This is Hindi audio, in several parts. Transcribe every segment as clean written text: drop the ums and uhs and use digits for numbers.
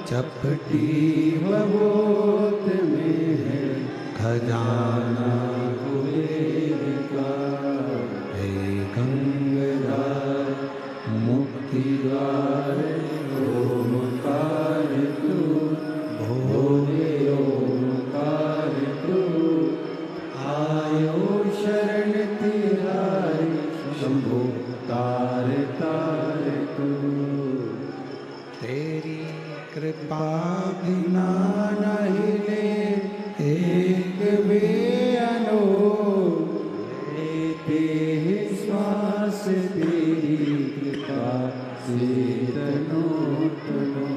चपटी भगोत में है खजाना कुबेर का। हे गंगाधर मुक्ति द्वार ओमकार तू, भोले ओमकार तू। आयो शरण तिहारी शंभो तार तार तू। तेरी कृपा बिना नहीं ले एक भी अनो, लेते हैं श्वास तेरी कृपा से तनो तनो।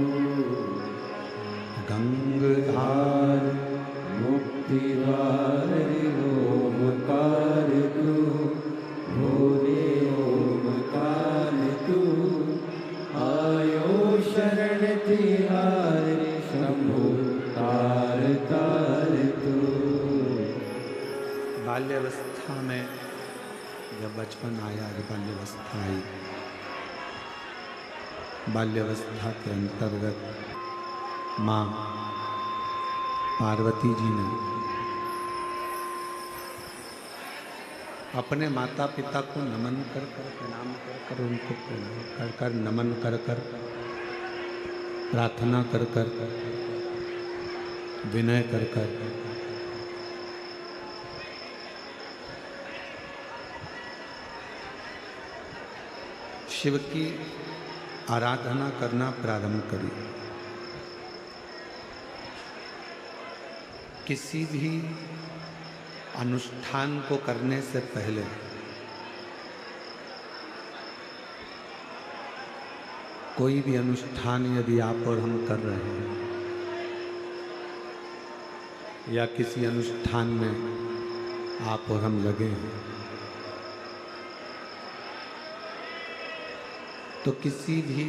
गंगाधार मुक्ति द्वार ओमकार तू, भोले ओमकार तू। आयो शरण तिहारी शंभो तार तार तू। बाल्यावस्था में जब बचपन आया, जब बाल्यावस्था आई, बाल्यावस्था के अंतर्गत माँ पार्वती जी ने अपने माता पिता को नमन कर कर, प्रणाम कर कर, उनको प्रणाम कर कर, नमन कर कर, प्रार्थना कर कर, विनय कर कर शिव की आराधना करना प्रारंभ करी। किसी भी अनुष्ठान को करने से पहले कोई भी अनुष्ठान यदि आप और हम कर रहे हैं, या किसी अनुष्ठान में आप और हम लगे हैं, तो किसी भी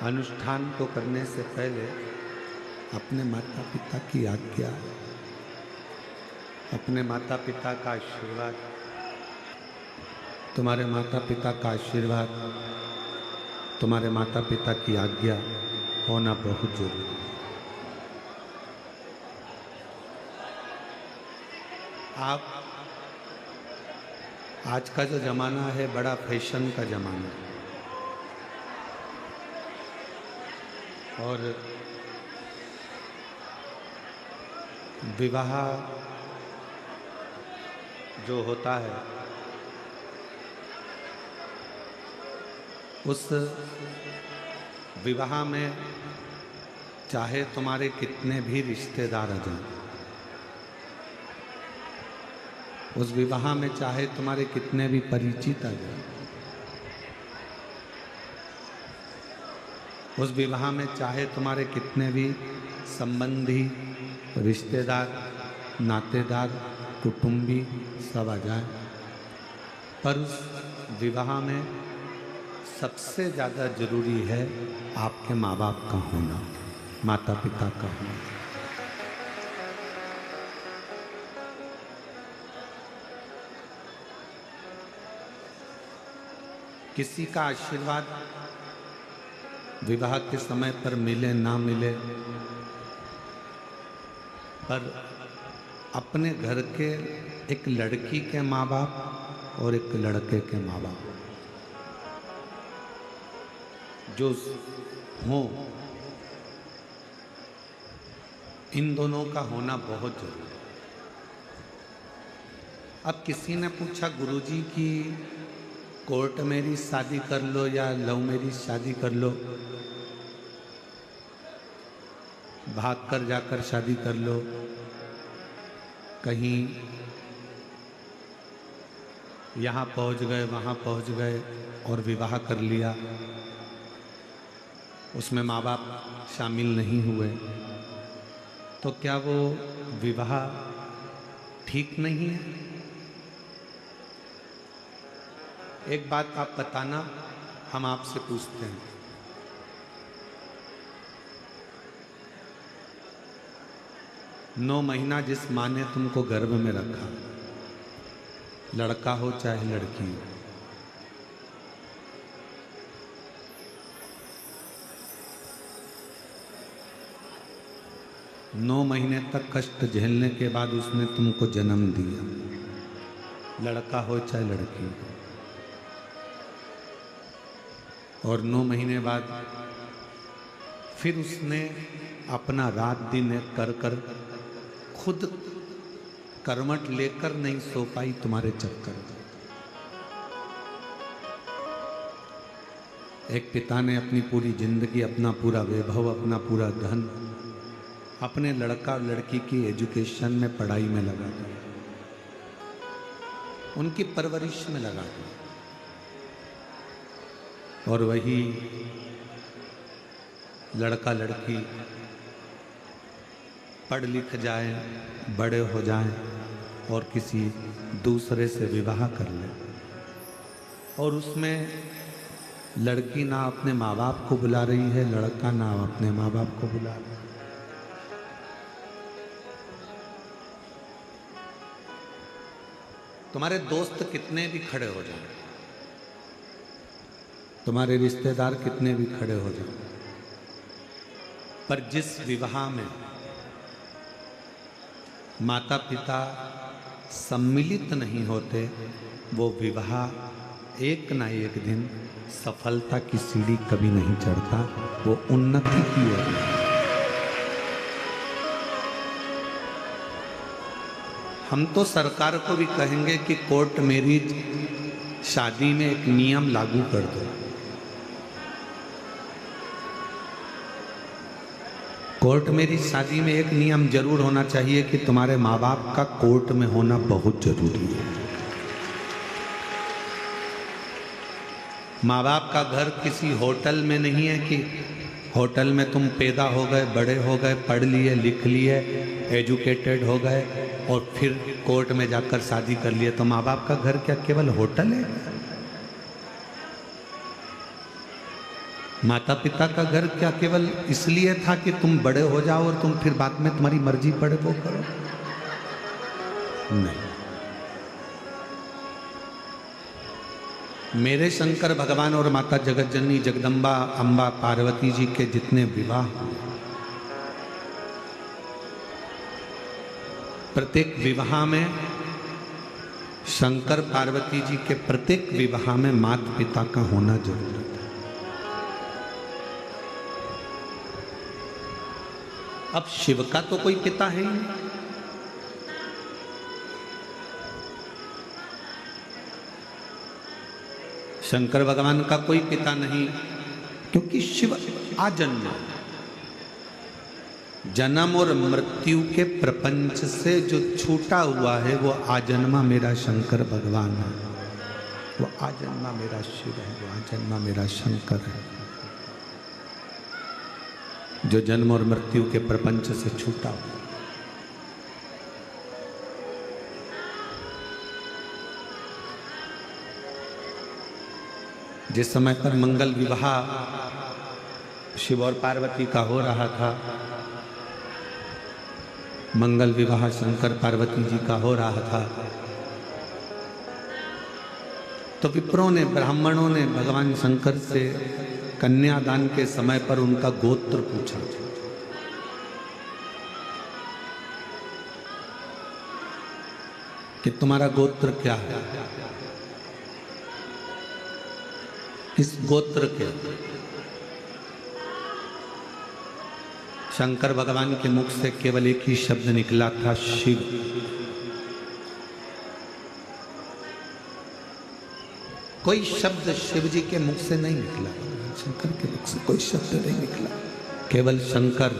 अनुष्ठान को करने से पहले अपने माता पिता की आज्ञा, अपने माता पिता का आशीर्वाद, तुम्हारे माता पिता का आशीर्वाद, तुम्हारे माता पिता की आज्ञा होना बहुत जरूरी है। आप आज का जो जमाना है बड़ा फैशन का जमाना है, और विवाह जो होता है उस विवाह में चाहे तुम्हारे कितने भी रिश्तेदार आ जाएं, उस विवाह में चाहे तुम्हारे कितने भी परिचित आ जाएं, उस विवाह में चाहे तुम्हारे कितने भी संबंधी, रिश्तेदार, नातेदार, कुटुंबी सब आ जाए, पर उस विवाह में सबसे ज़्यादा जरूरी है आपके माँ बाप का होना, माता पिता का होना। किसी का आशीर्वाद विवाह के समय पर मिले ना मिले, पर अपने घर के एक लड़की के माँ बाप और एक लड़के के माँ बाप जो हों, इन दोनों का होना बहुत जरूरी है। अब किसी ने पूछा गुरुजी की कोर्ट मैरिज शादी कर लो या लव मैरिज शादी कर लो, भाग कर जाकर शादी कर लो, कहीं यहाँ पहुँच गए वहाँ पहुँच गए और विवाह कर लिया, उसमें माँ बाप शामिल नहीं हुए, तो क्या वो विवाह ठीक नहीं है? एक बात आप बताना, हम आपसे पूछते हैं, 9 महीना जिस माँ ने तुमको गर्भ में रखा, लड़का हो चाहे लड़की हो, 9 महीने तक कष्ट झेलने के बाद उसने तुमको जन्म दिया, लड़का हो चाहे लड़की हो, और 9 महीने बाद फिर उसने अपना रात दिन एक कर कर खुद करवट लेकर नहीं सो पाई तुम्हारे चक्कर में। एक पिता ने अपनी पूरी जिंदगी, अपना पूरा वैभव, अपना पूरा धन अपने लड़का और लड़की की एजुकेशन में, पढ़ाई में लगा दिया, उनकी परवरिश में लगा दिया, और वही लड़का लड़की पढ़ लिख जाए, बड़े हो जाएं और किसी दूसरे से विवाह कर ले, और उसमें लड़की ना अपने माँ बाप को बुला रही है, लड़का ना अपने माँ बाप को बुला रहा है। तुम्हारे दोस्त कितने भी खड़े हो जाएं, तुम्हारे रिश्तेदार कितने भी खड़े हो जाएं, पर जिस विवाह में माता पिता सम्मिलित नहीं होते, वो विवाह एक ना एक दिन सफलता की सीढ़ी कभी नहीं चढ़ता, वो उन्नति की ओर। हम तो सरकार को भी कहेंगे कि कोर्ट मैरिज शादी में एक नियम लागू कर दो। कोर्ट मैरिज शादी में एक नियम जरूर होना चाहिए कि तुम्हारे माँ बाप का कोर्ट में होना बहुत जरूरी है। माँ बाप का घर किसी होटल में नहीं है कि होटल में तुम पैदा हो गए, बड़े हो गए, पढ़ लिए, लिख लिए, एजुकेटेड हो गए और फिर कोर्ट में जाकर शादी कर लिए। तो माँ बाप का घर क्या केवल होटल है? माता पिता का घर क्या केवल इसलिए था कि तुम बड़े हो जाओ और तुम फिर बाद में तुम्हारी मर्जी पड़े वो करो? नहीं। मेरे शंकर भगवान और माता जगत जननी जगदम्बा अम्बा पार्वती जी के जितने विवाह, प्रत्येक विवाह में शंकर पार्वती जी के प्रत्येक विवाह में माता पिता का होना जरूरी है। अब शिव का तो कोई पिता है ही नहीं, शंकर भगवान का कोई पिता नहीं, क्योंकि शिव आजन्म, जन्म और मृत्यु के प्रपंच से जो छूटा हुआ है वो आजन्मा मेरा शंकर भगवान है, वो आजन्मा मेरा शिव है, वो आजन्मा मेरा शंकर है, जो जन्म और मृत्यु के प्रपंच से छूटा हुआ। जिस समय पर मंगल विवाह शिव और पार्वती का हो रहा था, मंगल विवाह शंकर पार्वती जी का हो रहा था, तो विप्रों ने, ब्राह्मणों ने भगवान शंकर से कन्यादान के समय पर उनका गोत्र पूछा। कि तुम्हारा गोत्र क्या है, किस गोत्र के? शंकर भगवान के मुख से केवल एक ही शब्द निकला था, शिव। कोई शब्द शिव जी के मुख से नहीं निकला, शंकर के मुख से कोई शब्द नहीं निकला, केवल शंकर,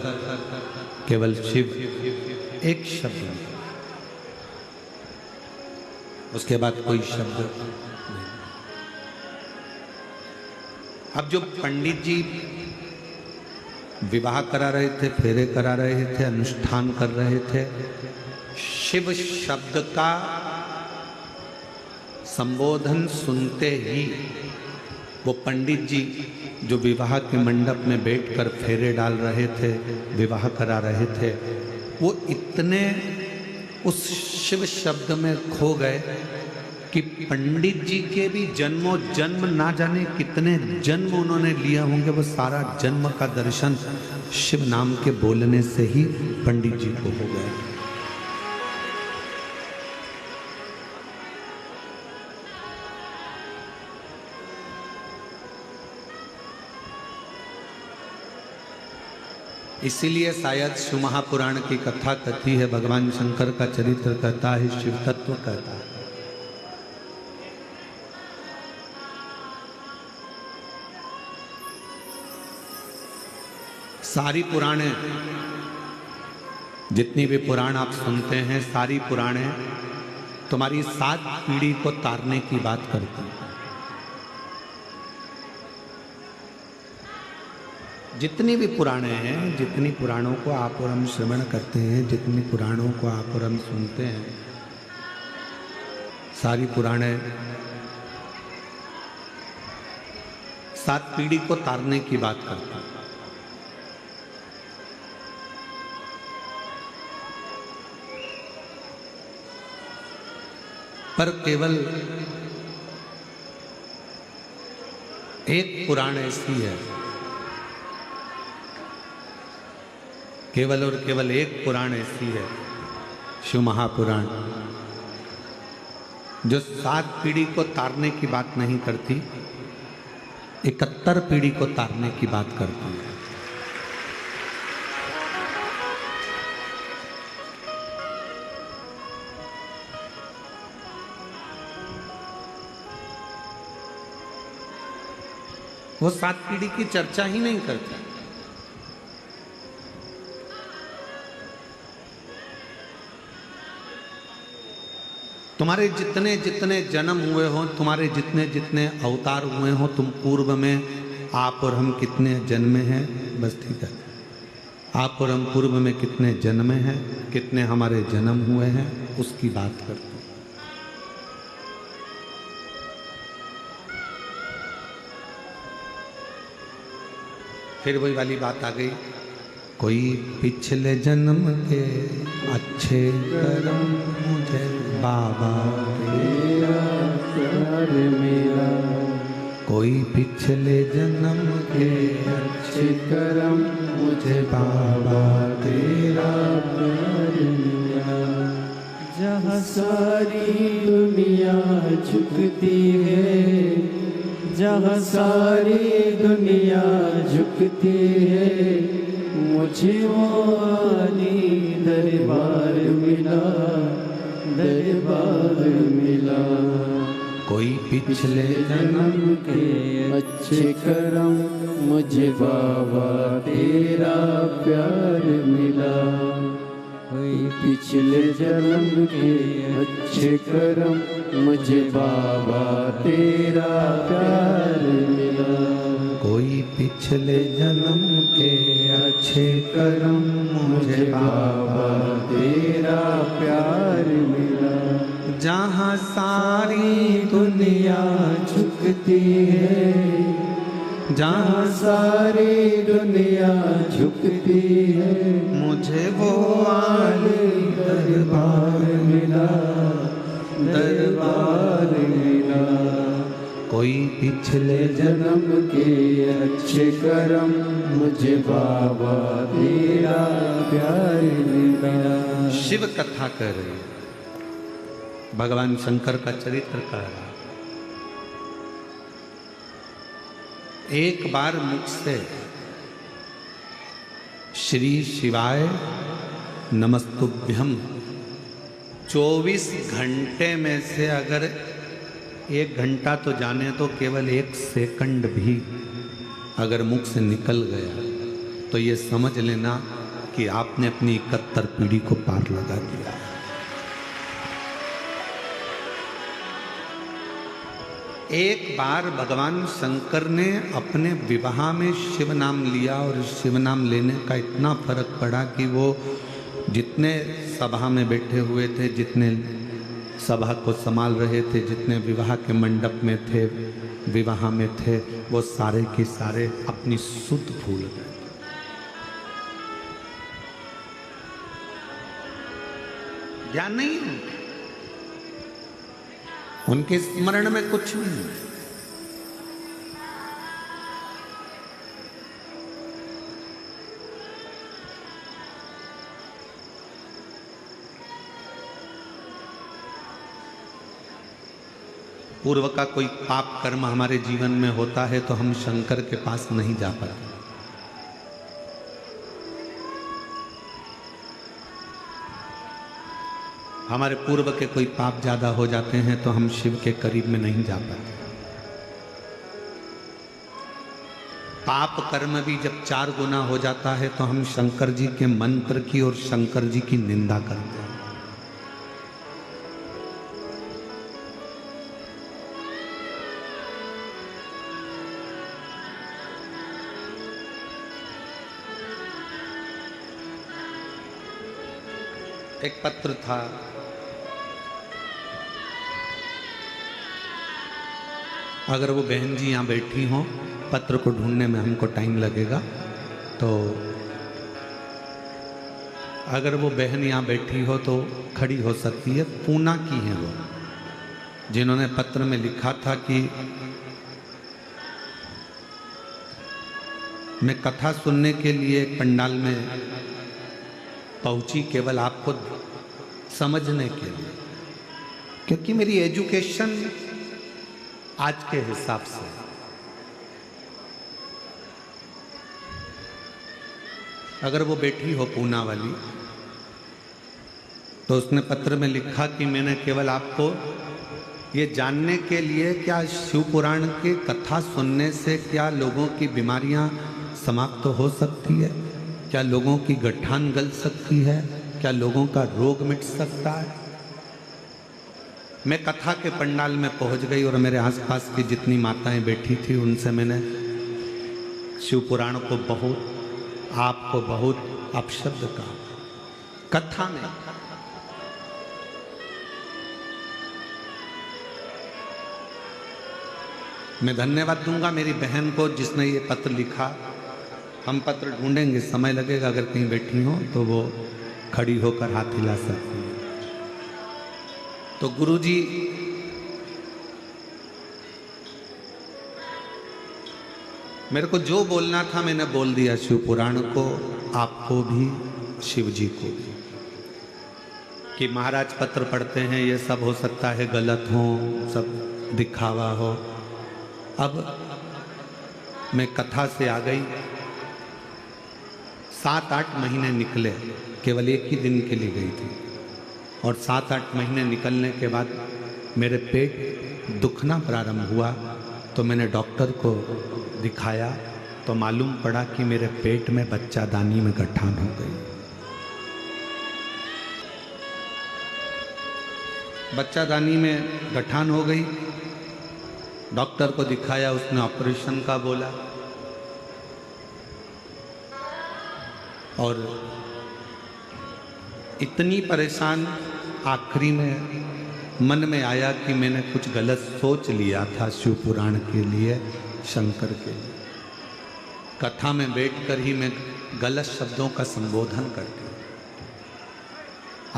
केवल शिव, एक शब्द, उसके बाद कोई शब्द नहीं। अब जो पंडित जी विवाह करा रहे थे, फेरे करा रहे थे, अनुष्ठान कर रहे थे, शिव शब्द का संबोधन सुनते ही वो पंडित जी जो विवाह के मंडप में बैठकर फेरे डाल रहे थे, विवाह करा रहे थे, वो इतने उस शिव शब्द में खो गए कि पंडित जी के भी जन्मों जन्म ना जाने कितने जन्म उन्होंने लिया होंगे, वो सारा जन्म का दर्शन शिव नाम के बोलने से ही पंडित जी को हो गया। इसीलिए शायद शिव महापुराण की कथा कथी है, भगवान शंकर का चरित्र कहता है, शिव तत्व कहता है। सारी पुराणे, जितनी भी पुराण आप सुनते हैं, सारी पुराणे तुम्हारी 7 पीढ़ी को तारने की बात करती हैं। जितनी भी पुराणे हैं, जितनी पुराणों को आप और हम श्रवण करते हैं, जितनी पुराणों को आप और हम सुनते हैं, सारी पुराणे 7 पीढ़ी को तारने की बात करती हैं। पर केवल एक पुराण ऐसी है, केवल और केवल एक पुराण ऐसी है, शिव महापुराण, जो 7 पीढ़ी को तारने की बात नहीं करती, 71 पीढ़ी को तारने की बात करती है। वो 7 पीढ़ी की चर्चा ही नहीं करती। तुम्हारे जितने जितने जन्म हुए हो, तुम्हारे जितने जितने अवतार हुए हो, तुम पूर्व में आप और हम कितने जन्मे हैं, बस ठीक है, आप और हम पूर्व में कितने जन्मे हैं, कितने हमारे जन्म हुए हैं, उसकी बात करते हैं। फिर वही वाली बात आ गई, कोई पिछले जन्म के अच्छे कर्म मुझे बाबा तेरा प्यार मिला, कोई पिछले जन्म के अच्छे कर्म मुझे बाबा तेरा प्यार मिला। जहाँ सारी दुनिया झुकती है, जहाँ सारी दुनिया झुकती है, मुझे वो आली दरबार मिला, दरबार मिला। कोई पिछले जन्म के अच्छे कर्म मुझे बाबा तेरा प्यार मिला, कोई पिछले जन्म के अच्छे कर्म मुझे बाबा तेरा प्यार मिला, कोई पिछले जन्म के अच्छे कर्म मुझे बाबा तेरा प्यार मिला। जहाँ सारी दुनिया झुकती है, जहाँ सारी दुनिया झुकती है, मुझे वो आले दरबार मिला, दरबार मिला। कोई पिछले जन्म के अच्छे कर्म मुझे बाबा तेरा प्यार मिला। शिव कथा कर रहे हैं, भगवान शंकर का चरित्र कह रहा। एक बार मुख से श्री शिवाय नमस्तुभ्यम 24 घंटे में से अगर 1 घंटा तो जाने तो केवल 1 सेकंड भी अगर मुख से निकल गया तो ये समझ लेना कि आपने अपनी 71 पीढ़ी को पार लगा दिया। एक बार भगवान शंकर ने अपने विवाह में शिव नाम लिया और शिव नाम लेने का इतना फर्क पड़ा कि वो जितने सभा में बैठे हुए थे, जितने सभा को संभाल रहे थे, जितने विवाह के मंडप में थे, विवाह में थे, वो सारे के सारे अपनी सुध भूल गए। ज्ञान नहीं है उनके स्मरण में, कुछ नहीं। पूर्व का कोई पाप कर्म हमारे जीवन में होता है तो हम शंकर के पास नहीं जा पाते। हमारे पूर्व के कोई पाप ज्यादा हो जाते हैं तो हम शिव के करीब में नहीं जा पाते। पाप कर्म भी जब 4 गुना हो जाता है तो हम शंकर जी के मंत्र की और शंकर जी की निंदा करते हैं। एक पत्र था, अगर वो बहन जी यहाँ बैठी हों, पत्र को ढूंढने में हमको टाइम लगेगा, तो अगर वो बहन यहाँ बैठी हो तो खड़ी हो सकती है। पूना की है वो, जिन्होंने पत्र में लिखा था कि मैं कथा सुनने के लिए पंडाल में पहुंची, केवल आपको समझने के लिए, क्योंकि मेरी एजुकेशन आज के हिसाब से, अगर वो बैठी हो पूना वाली, तो उसने पत्र में लिखा कि मैंने केवल आपको ये जानने के लिए, क्या शिव पुराण के कथा सुनने से क्या लोगों की बीमारियां समाप्त हो सकती है, क्या लोगों की गठान गल सकती है, क्या लोगों का रोग मिट सकता है। मैं कथा के पंडाल में पहुंच गई और मेरे आसपास की जितनी माताएं बैठी थी उनसे मैंने शिव पुराण को बहुत, आपको बहुत अपशब्द कहा कथा में। मैं धन्यवाद दूंगा मेरी बहन को जिसने ये पत्र लिखा। हम पत्र ढूंढेंगे, समय लगेगा, अगर कहीं बैठी हो तो वो खड़ी होकर हाथ हिला सकती है। तो गुरुजी मेरे को जो बोलना था मैंने बोल दिया, शिव पुराण को, आपको भी, शिव जी को भी, कि महाराज पत्र पढ़ते हैं, ये सब हो सकता है गलत हो, सब दिखावा हो। अब मैं कथा से आ गई, 7-8 महीने निकले, केवल एक ही दिन के लिए गई थी, और 7-8 महीने निकलने के बाद मेरे पेट दुखना प्रारंभ हुआ। तो मैंने डॉक्टर को दिखाया तो मालूम पड़ा कि मेरे पेट में बच्चादानी में गठान हो गई। बच्चादानी में गठान हो गई, डॉक्टर को दिखाया, उसने ऑपरेशन का बोला, और इतनी परेशान, आखिरी में मन में आया कि मैंने कुछ गलत सोच लिया था शिव पुराण के लिए, शंकर के लिए। कथा में बैठकर ही मैं गलत शब्दों का संबोधन करती।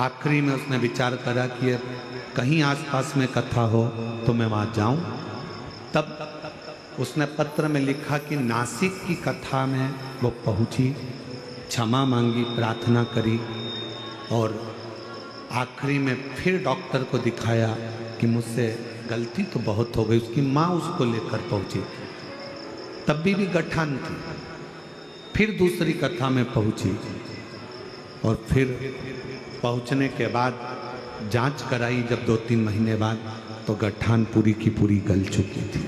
आखिरी में उसने विचार करा कि कहीं आसपास में कथा हो तो मैं वहाँ जाऊं। तब उसने पत्र में लिखा कि नासिक की कथा में वो पहुंची, क्षमा मांगी, प्रार्थना करी, और आखिरी में फिर डॉक्टर को दिखाया कि मुझसे गलती तो बहुत हो गई। उसकी माँ उसको लेकर पहुंची, तब भी गठान थी। फिर दूसरी कथा में पहुंची, और फिर पहुंचने के बाद जांच कराई जब 2-3 महीने बाद, तो गठान पूरी की पूरी गल चुकी थी।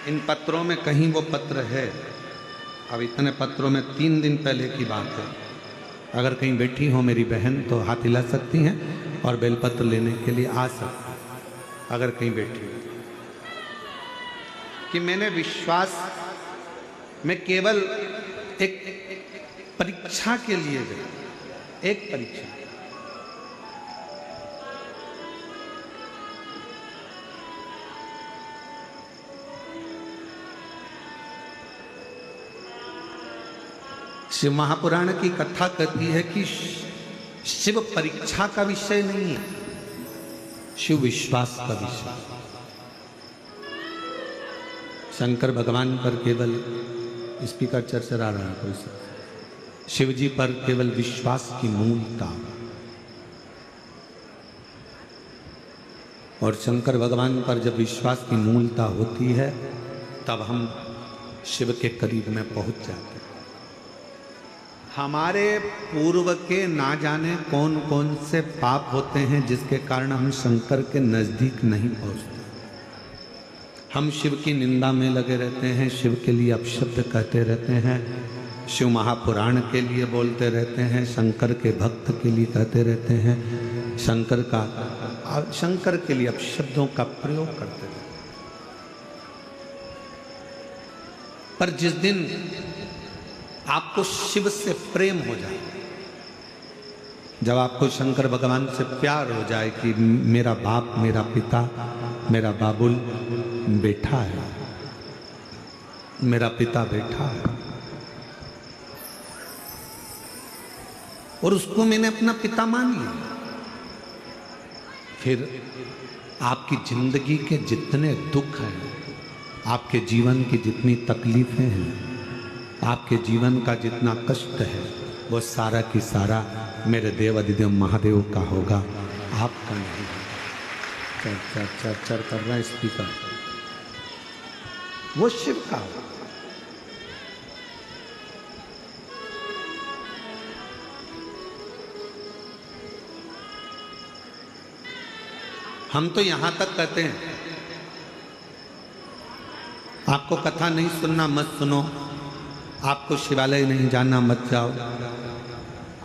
इन पत्रों में कहीं वो पत्र है, अब इतने पत्रों में 3 दिन पहले की बात है। अगर कहीं बैठी हो मेरी बहन तो हाथ हिला सकती हैं और बेलपत्र लेने के लिए आ सकती हैं, अगर कहीं बैठी हो। कि मैंने विश्वास में केवल एक परीक्षा के लिए गई, एक परीक्षा। शिव महापुराण की कथा कहती है कि शिव परीक्षा का विषय नहीं है, शिव विश्वास का विषय। शंकर भगवान पर केवल स्पीकर चरचरा रहा है कोई सा, शिव जी पर केवल विश्वास की मूलता। और शंकर भगवान पर जब विश्वास की मूलता होती है तब हम शिव के करीब में पहुंच जाते हैं। हमारे पूर्व के ना जाने कौन कौन से पाप होते हैं जिसके कारण हम शंकर के नजदीक नहीं पहुंचते। हम शिव की निंदा में लगे रहते हैं, शिव के लिए अपशब्द कहते रहते हैं, शिव महापुराण के लिए बोलते रहते हैं, शंकर के भक्त के लिए कहते रहते हैं, शंकर के लिए अपशब्दों का प्रयोग करते रहते हैं। पर जिस दिन आपको शिव से प्रेम हो जाए, जब आपको शंकर भगवान से प्यार हो जाए कि मेरा बाप, मेरा पिता, मेरा बाबुल बैठा है, मेरा पिता बैठा है और उसको मैंने अपना पिता मान लिया, फिर आपकी जिंदगी के जितने दुख हैं, आपके जीवन की जितनी तकलीफें हैं, आपके जीवन का जितना कष्ट है, वो सारा की सारा मेरे देव अधिदेव महादेव का होगा, आपका नहीं। चर चर चर चर कर रहा है स्पीकर, वो शिव का होगा। हम तो यहां तक कहते हैं आपको कथा नहीं सुनना मत सुनो, आपको शिवालय नहीं जाना मत जाओ,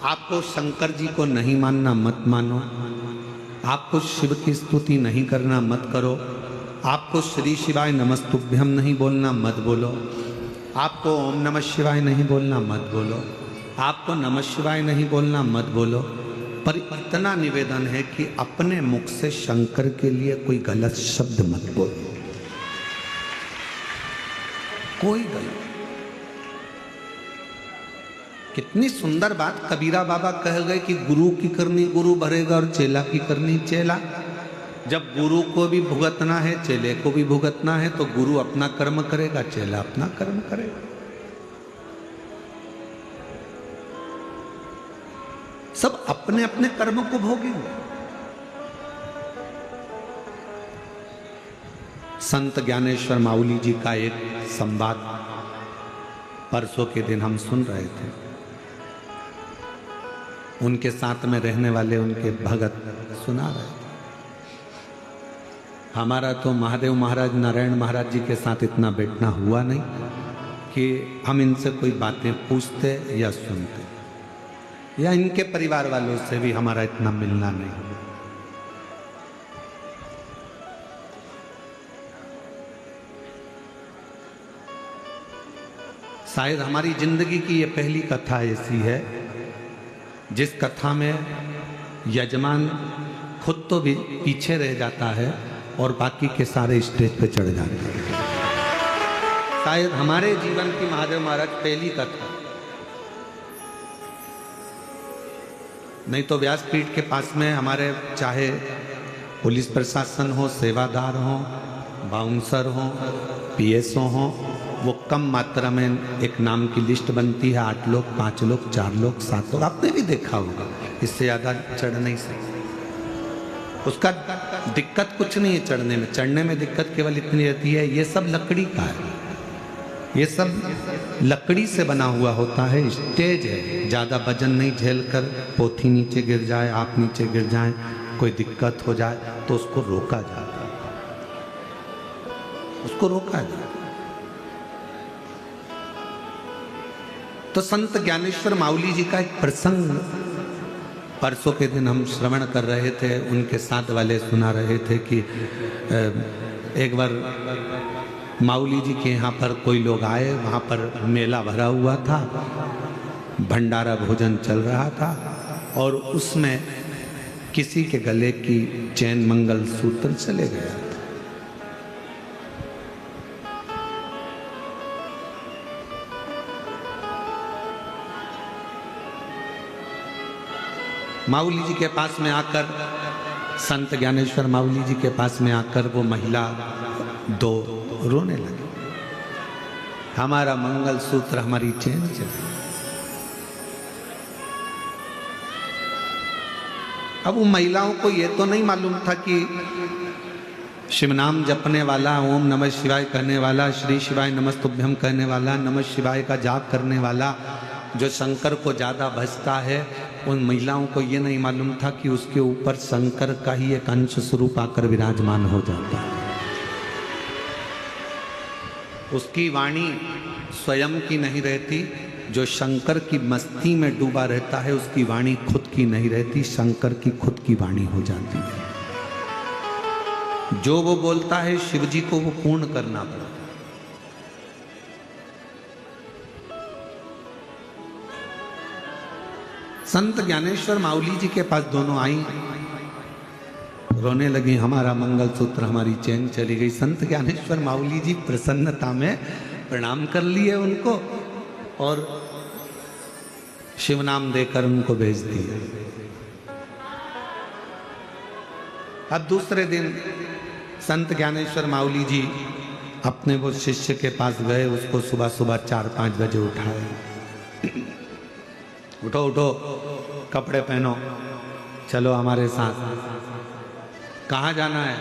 आपको शंकर जी को नहीं मानना मत मानो, आपको शिव की स्तुति नहीं करना मत करो, आपको श्री शिवाय नमस्तुभ्यम नहीं बोलना मत बोलो, आपको ओम नमः शिवाय नहीं बोलना मत बोलो, आपको नमः शिवाय नहीं बोलना मत बोलो। पर इतना निवेदन है कि अपने मुख से शंकर के लिए कोई गलत शब्द मत बोलो, कोई गलत। कितनी सुंदर बात कबीरा बाबा कह गए कि गुरु की करनी गुरु भरेगा और चेला की करनी चेला। जब गुरु को भी भुगतना है, चेले को भी भुगतना है, तो गुरु अपना कर्म करेगा, चेला अपना कर्म करेगा। सब अपने अपने कर्म को भोगेंगे। संत ज्ञानेश्वर माउली जी का एक संवाद परसों के दिन हम सुन रहे थे। उनके साथ में रहने वाले उनके भगत सुना रहे थे। हमारा तो महादेव महाराज, नारायण महाराज जी के साथ इतना बैठना हुआ नहीं कि हम इनसे कोई बातें पूछते या सुनते, या इनके परिवार वालों से भी हमारा इतना मिलना नहीं हुआ। शायद हमारी जिंदगी की ये पहली कथा ऐसी है जिस कथा में यजमान खुद तो भी पीछे रह जाता है और बाकी के सारे स्टेज पे चढ़ जाते हैं। शायद हमारे जीवन की महादेव महाराज पहली कथा, नहीं तो व्यासपीठ के पास में हमारे चाहे पुलिस प्रशासन हो, सेवादार हो, बाउंसर हो, पीएसओ हो, वो कम मात्रा में एक नाम की लिस्ट बनती है, 8 लोग, 5 लोग, 4 लोग, 7 लोग, आपने भी देखा होगा। इससे ज़्यादा चढ़ नहीं सकते। उसका दिक्कत कुछ नहीं है चढ़ने में, चढ़ने में दिक्कत केवल इतनी रहती है, ये सब लकड़ी का है, ये सब लकड़ी से बना हुआ होता है, स्टेज है। ज़्यादा वजन नहीं झेल कर पोथी नीचे गिर जाए, आप नीचे गिर जाए, कोई दिक्कत हो जाए तो उसको रोका जाता है, उसको रोका जाता है। तो संत ज्ञानेश्वर माउली जी का एक प्रसंग परसों के दिन हम श्रवण कर रहे थे, उनके साथ वाले सुना रहे थे कि एक बार माउली जी के यहाँ पर कोई लोग आए, वहाँ पर मेला भरा हुआ था, भंडारा भोजन चल रहा था और उसमें किसी के गले की चैन मंगल सूत्र चले गया। माउली जी के पास में आकर, संत ज्ञानेश्वर माउली जी के पास में आकर वो महिला 2 रोने लगी, हमारा मंगल सूत्र, हमारी चैन चली। अब उन महिलाओं को ये तो नहीं मालूम था कि शिव नाम जपने वाला, ओम नमः शिवाय कहने वाला, श्री शिवाय नमस्तुभ्यम कहने वाला, नमः शिवाय का जाप करने वाला जो शंकर को ज़्यादा भजता है, उन महिलाओं को ये नहीं मालूम था कि उसके ऊपर शंकर का ही एक अंश स्वरूप आकर विराजमान हो जाता है। उसकी वाणी स्वयं की नहीं रहती, जो शंकर की मस्ती में डूबा रहता है उसकी वाणी खुद की नहीं रहती, शंकर की खुद की वाणी हो जाती है। जो वो बोलता है शिव जी को वो पूर्ण करना पड़ता है। संत ज्ञानेश्वर माउली जी के पास दोनों आई, रोने लगी, हमारा मंगलसूत्र, हमारी चैन चली गई। संत ज्ञानेश्वर माउली जी प्रसन्नता में प्रणाम कर लिए उनको और शिव नाम देकर उनको भेज दिया। अब दूसरे दिन संत ज्ञानेश्वर माउली जी अपने वो शिष्य के पास गए, उसको सुबह सुबह 4-5 बजे उठाए, उठो उठो, कपड़े पहनो, चलो हमारे साथ। कहाँ जाना है?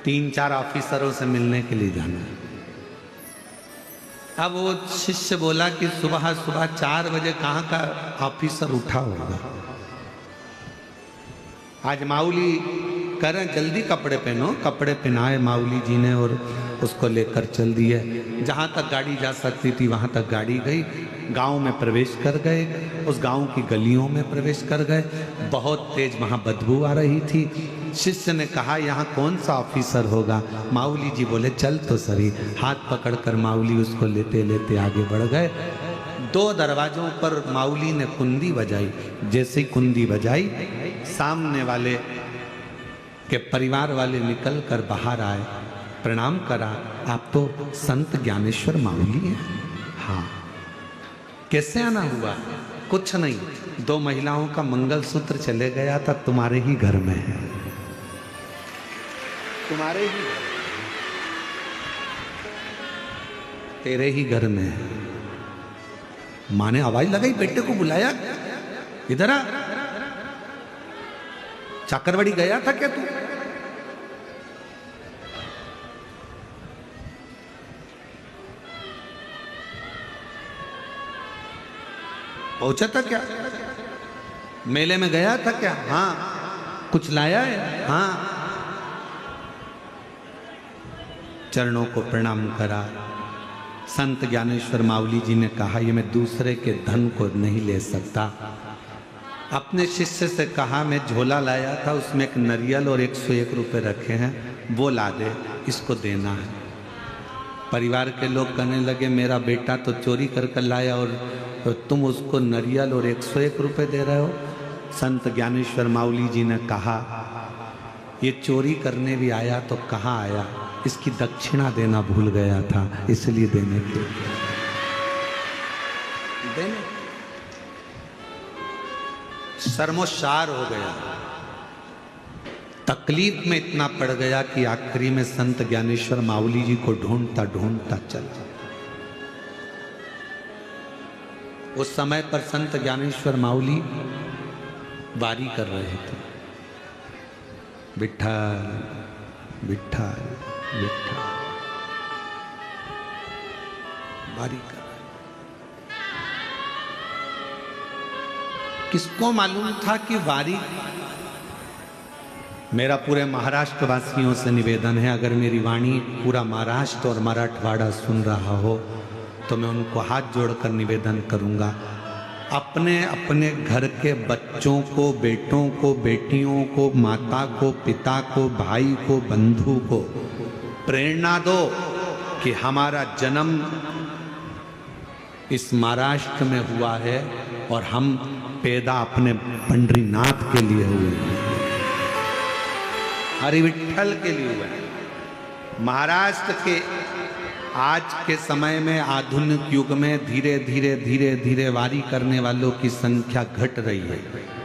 3-4 ऑफिसरों से मिलने के लिए जाना है। अब वो शिष्य बोला कि सुबह सुबह 4 बजे कहाँ का ऑफिसर उठा होगा। आज माउली करें जल्दी कपड़े पहनो, कपड़े पहनाए माउली जी ने और उसको लेकर चल दिए। जहाँ तक गाड़ी जा सकती थी वहाँ तक गाड़ी गई। गांव में प्रवेश कर गए, उस गांव की गलियों में प्रवेश कर गए। बहुत तेज वहाँ बदबू आ रही थी। शिष्य ने कहा यहाँ कौन सा ऑफिसर होगा? माउली जी बोले चल तो सही। हाथ पकड़कर माउली उसको लेते लेते आगे बढ़ गए। 2 दरवाजों पर माउली ने कुंदी बजाई। जैसे ही कुंदी बजाई, सामने वाले के परिवार वाले निकल कर बाहर आए, प्रणाम करा। आप तो संत ज्ञानेश्वर माउली हैं? हाँ। कैसे आना हुआ? कुछ नहीं, 2 महिलाओं का मंगलसूत्र चले गया था, तुम्हारे ही घर में है, तुम्हारे ही, तेरे ही घर में है। माँ ने आवाज लगाई, बेटे को बुलाया, इधर आ। चाकरवाड़ी गया था क्या तू? पहुंचा था क्या? मेले में गया था क्या? हाँ। कुछ लाया है? हाँ। चरणों को प्रणाम करा। संत ज्ञानेश्वर माउली जी ने कहा ये मैं दूसरे के धन को नहीं ले सकता। अपने शिष्य से कहा मैं झोला लाया था, उसमें एक नरियल और 101 रुपये रखे हैं, वो ला दे, इसको देना है। परिवार के लोग कहने लगे मेरा बेटा तो चोरी कर लाया और तुम उसको नरियल और 101 रुपये दे रहे हो। संत ज्ञानेश्वर माउली जी ने कहा ये चोरी करने भी आया तो कहाँ आया, इसकी दक्षिणा देना भूल गया था, इसलिए देने के देने शर्मोशार हो गया। तकलीफ में इतना पड़ गया कि आखिरी में संत ज्ञानेश्वर माउली जी को ढूंढता ढूंढता चला। उस समय पर संत ज्ञानेश्वर माउली वारी कर रहे थे, विठ्ठल विठ्ठल विठ्ठल वारी कर। किसको मालूम था कि वारी, मेरा पूरे महाराष्ट्र वासियों से निवेदन है, अगर मेरी वाणी पूरा महाराष्ट्र और मराठवाड़ा सुन रहा हो तो मैं उनको हाथ जोड़कर निवेदन करूंगा, अपने अपने घर के बच्चों को, बेटों को, बेटियों को, माता को, पिता को, भाई को, बंधु को प्रेरणा दो कि हमारा जन्म इस महाराष्ट्र में हुआ है और हम पैदा अपने पंडरीनाथ के लिए हुए हैं, हरि विठ्ठल के लिए हुए हैं। महाराष्ट्र के आज के समय में, आधुनिक युग में धीरे धीरे धीरे धीरे वारी करने वालों की संख्या घट रही है,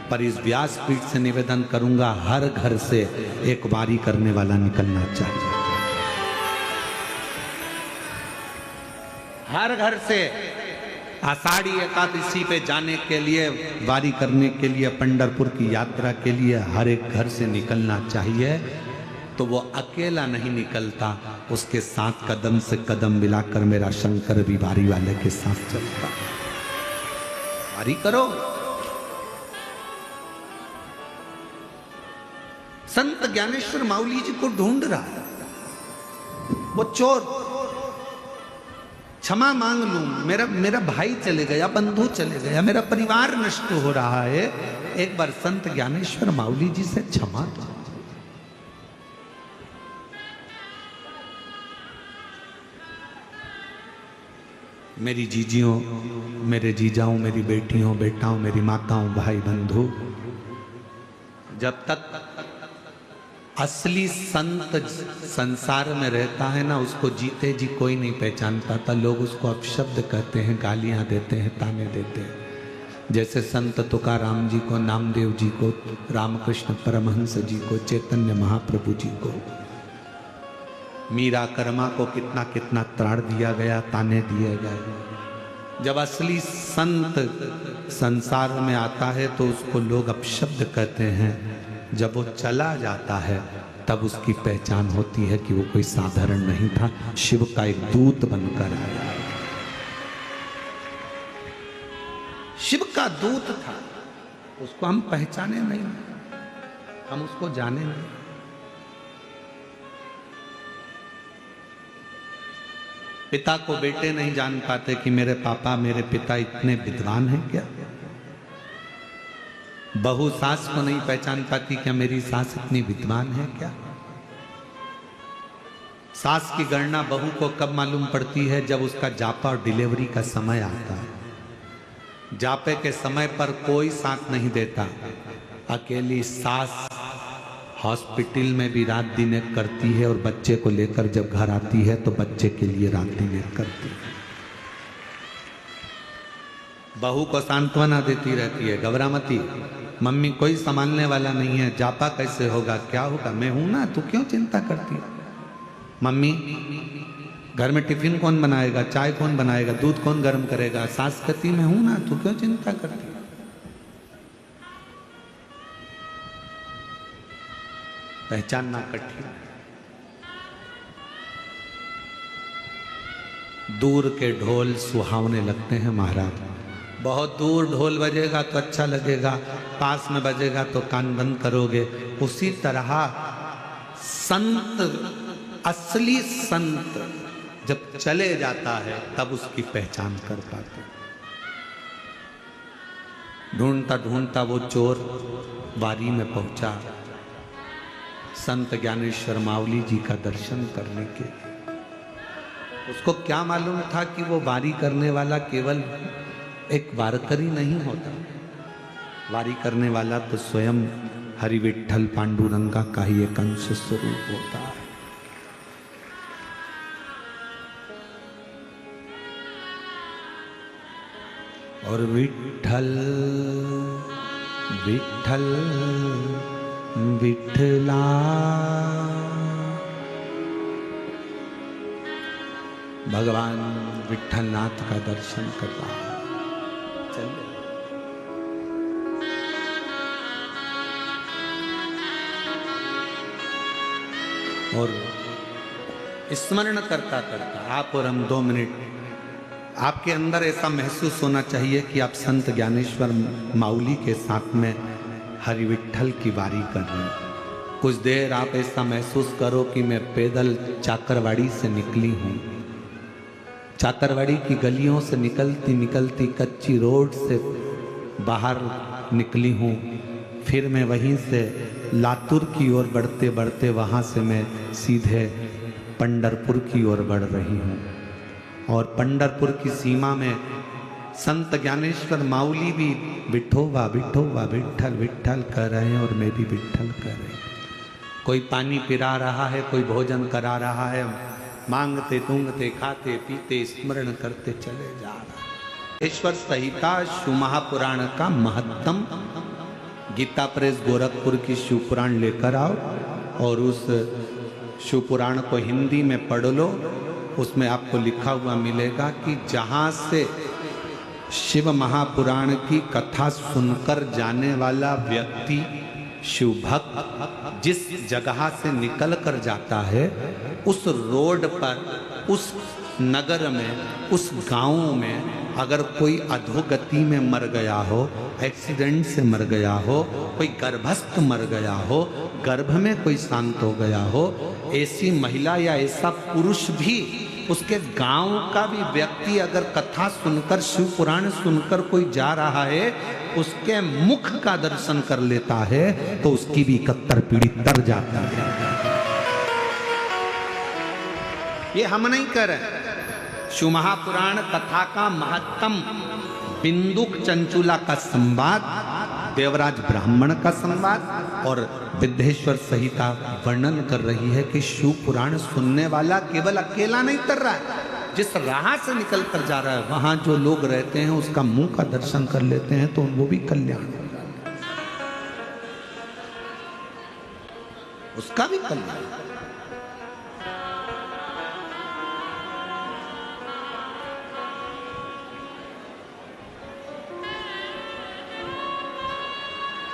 पर इस व्यासपीठ से निवेदन करूंगा हर घर से एक वारी करने वाला निकलना चाहिए। हर घर से आषाढ़ी एकादशी पे जाने के लिए, वारी करने के लिए, पंढरपुर की यात्रा के लिए हर एक घर से निकलना चाहिए, तो वो अकेला नहीं निकलता, उसके साथ कदम से कदम मिलाकर मेरा शंकर भी वारी वाले के साथ चलता। वारी करो। संत ज्ञानेश्वर माउली जी को ढूंढ रहा है वो चोर। क्षमा मांग लूं, मेरा भाई चले गया, बंधु चले गया, मेरा परिवार नष्ट हो रहा है, एक बार संत ज्ञानेश्वर माउली जी से क्षमा दो। मेरी जीजियों, मेरे जीजाओं, मेरी बेटियों, बेटाओं, मेरी माताओं, भाई बंधु, जब तक असली संत संसार में रहता है ना, उसको जीते जी कोई नहीं पहचान पाता। लोग उसको अपशब्द कहते हैं, गालियां देते हैं, ताने देते हैं। जैसे संत तुकाराम जी को, नामदेव जी को, रामकृष्ण परमहंस जी को, चैतन्य महाप्रभु जी को, मीरा कर्मा को कितना कितना त्राण दिया गया, ताने दिए गए। जब असली संत संसार में आता है तो उसको लोग अपशब्द कहते हैं। जब वो चला जाता है तब उसकी पहचान होती है कि वो कोई साधारण नहीं था, शिव का एक दूत बनकर आया। शिव का दूत था, उसको हम पहचाने नहीं, हम उसको जाने नहीं। पिता को बेटे नहीं जान पाते कि मेरे पापा, मेरे पिता इतने विद्वान हैं क्या। बहू सास को नहीं पहचान पाती, क्या मेरी सास इतनी विद्वान है क्या। सास की गणना बहू को कब मालूम पड़ती है, जब उसका जापा और डिलीवरी का समय आता है। जापे के समय पर कोई साथ नहीं देता, अकेली सास हॉस्पिटल में भी रात दिन एक करती है, और बच्चे को लेकर जब घर आती है तो बच्चे के लिए रात दिन एक करती है। बहू को सांत्वना देती रहती है, घबरा मती, मम्मी कोई संभालने वाला नहीं है, जापा कैसे होगा, क्या होगा, मैं हूं ना, तू क्यों चिंता करती है। मम्मी घर में टिफिन कौन बनाएगा, चाय कौन बनाएगा, दूध कौन गर्म करेगा। सास कहती मैं हूं ना, तू क्यों चिंता करती है। पहचानना कठिन। दूर के ढोल सुहावने लगते हैं महाराज। बहुत दूर ढोल बजेगा तो अच्छा लगेगा, पास में बजेगा तो कान बंद करोगे। उसी तरह संत, असली संत जब चले जाता है तब उसकी पहचान कर पाते। ढूंढता ढूंढता वो चोर वारी में पहुंचा संत ज्ञानेश्वर माउली जी का दर्शन करने के। उसको क्या मालूम था कि वो वारी करने वाला केवल एक वारकरी नहीं होता, वारी करने वाला तो स्वयं हरि विठ्ठल पांडुरंगा का ही एक अंश स्वरूप होता है। और विठ्ठल विठ्ठल विठ्ठला भगवान विठ्ठलनाथ का दर्शन कर रहा है। चलिए और स्मरण करता करता आप और हम 2 मिनट, आपके अंदर ऐसा महसूस होना चाहिए कि आप संत ज्ञानेश्वर माउली के साथ में हरि विठ्ठल की वारी कर रहे हैं। कुछ देर आप ऐसा महसूस करो कि मैं पैदल चाकरवाड़ी से निकली हूँ, चाकरवाड़ी की गलियों से निकलती निकलती कच्ची रोड से बाहर निकली हूँ, फिर मैं वहीं से लातूर की ओर बढ़ते बढ़ते वहाँ से मैं सीधे पंढरपुर की ओर बढ़ रही हूँ। और पंढरपुर की सीमा में संत ज्ञानेश्वर माउली भी विठोवा विठोवा विठ्ठल विठ्ठल कर रहे हैं और मैं भी विठ्ठल कर रही हूँ। कोई पानी पिला रहा है, कोई भोजन करा रहा है, मांगते तूंगते खाते पीते स्मरण करते चले जा रहा है। ईश्वर संहिता शिव महापुराण का महत्तम गीता प्रेस गोरखपुर की शिव पुराण लेकर आओ और उस शिव पुराण को हिंदी में पढ़ लो। उसमें आपको लिखा हुआ मिलेगा कि जहाँ से शिव महापुराण की कथा सुनकर जाने वाला व्यक्ति, शिव भक्त जिस जगह से निकल कर जाता है, उस रोड पर, उस नगर में, उस गांव में अगर कोई अधोगति में मर गया हो, एक्सीडेंट से मर गया हो, कोई गर्भस्थ मर गया हो, गर्भ में कोई शांत हो गया हो, ऐसी महिला या ऐसा पुरुष भी, उसके गांव का भी व्यक्ति अगर कथा सुनकर, शिव पुराण सुनकर कोई जा रहा है, उसके मुख का दर्शन कर लेता है तो उसकी भी 71 पीढ़ी तर जाती है। ये हम नहीं कर रहे। शिव महापुराण कथा का महत्तम बिंदुक चंचुला का संवाद, देवराज ब्राह्मण का संवाद और विद्येश्वर संहिता वर्णन कर रही है कि शिव पुराण सुनने वाला केवल अकेला नहीं तर रहा है, जिस राह से निकल कर जा रहा है वहां जो लोग रहते हैं उसका मुंह का दर्शन कर लेते हैं तो वो भी कल्याण हो जाता है, उसका भी कल्याण।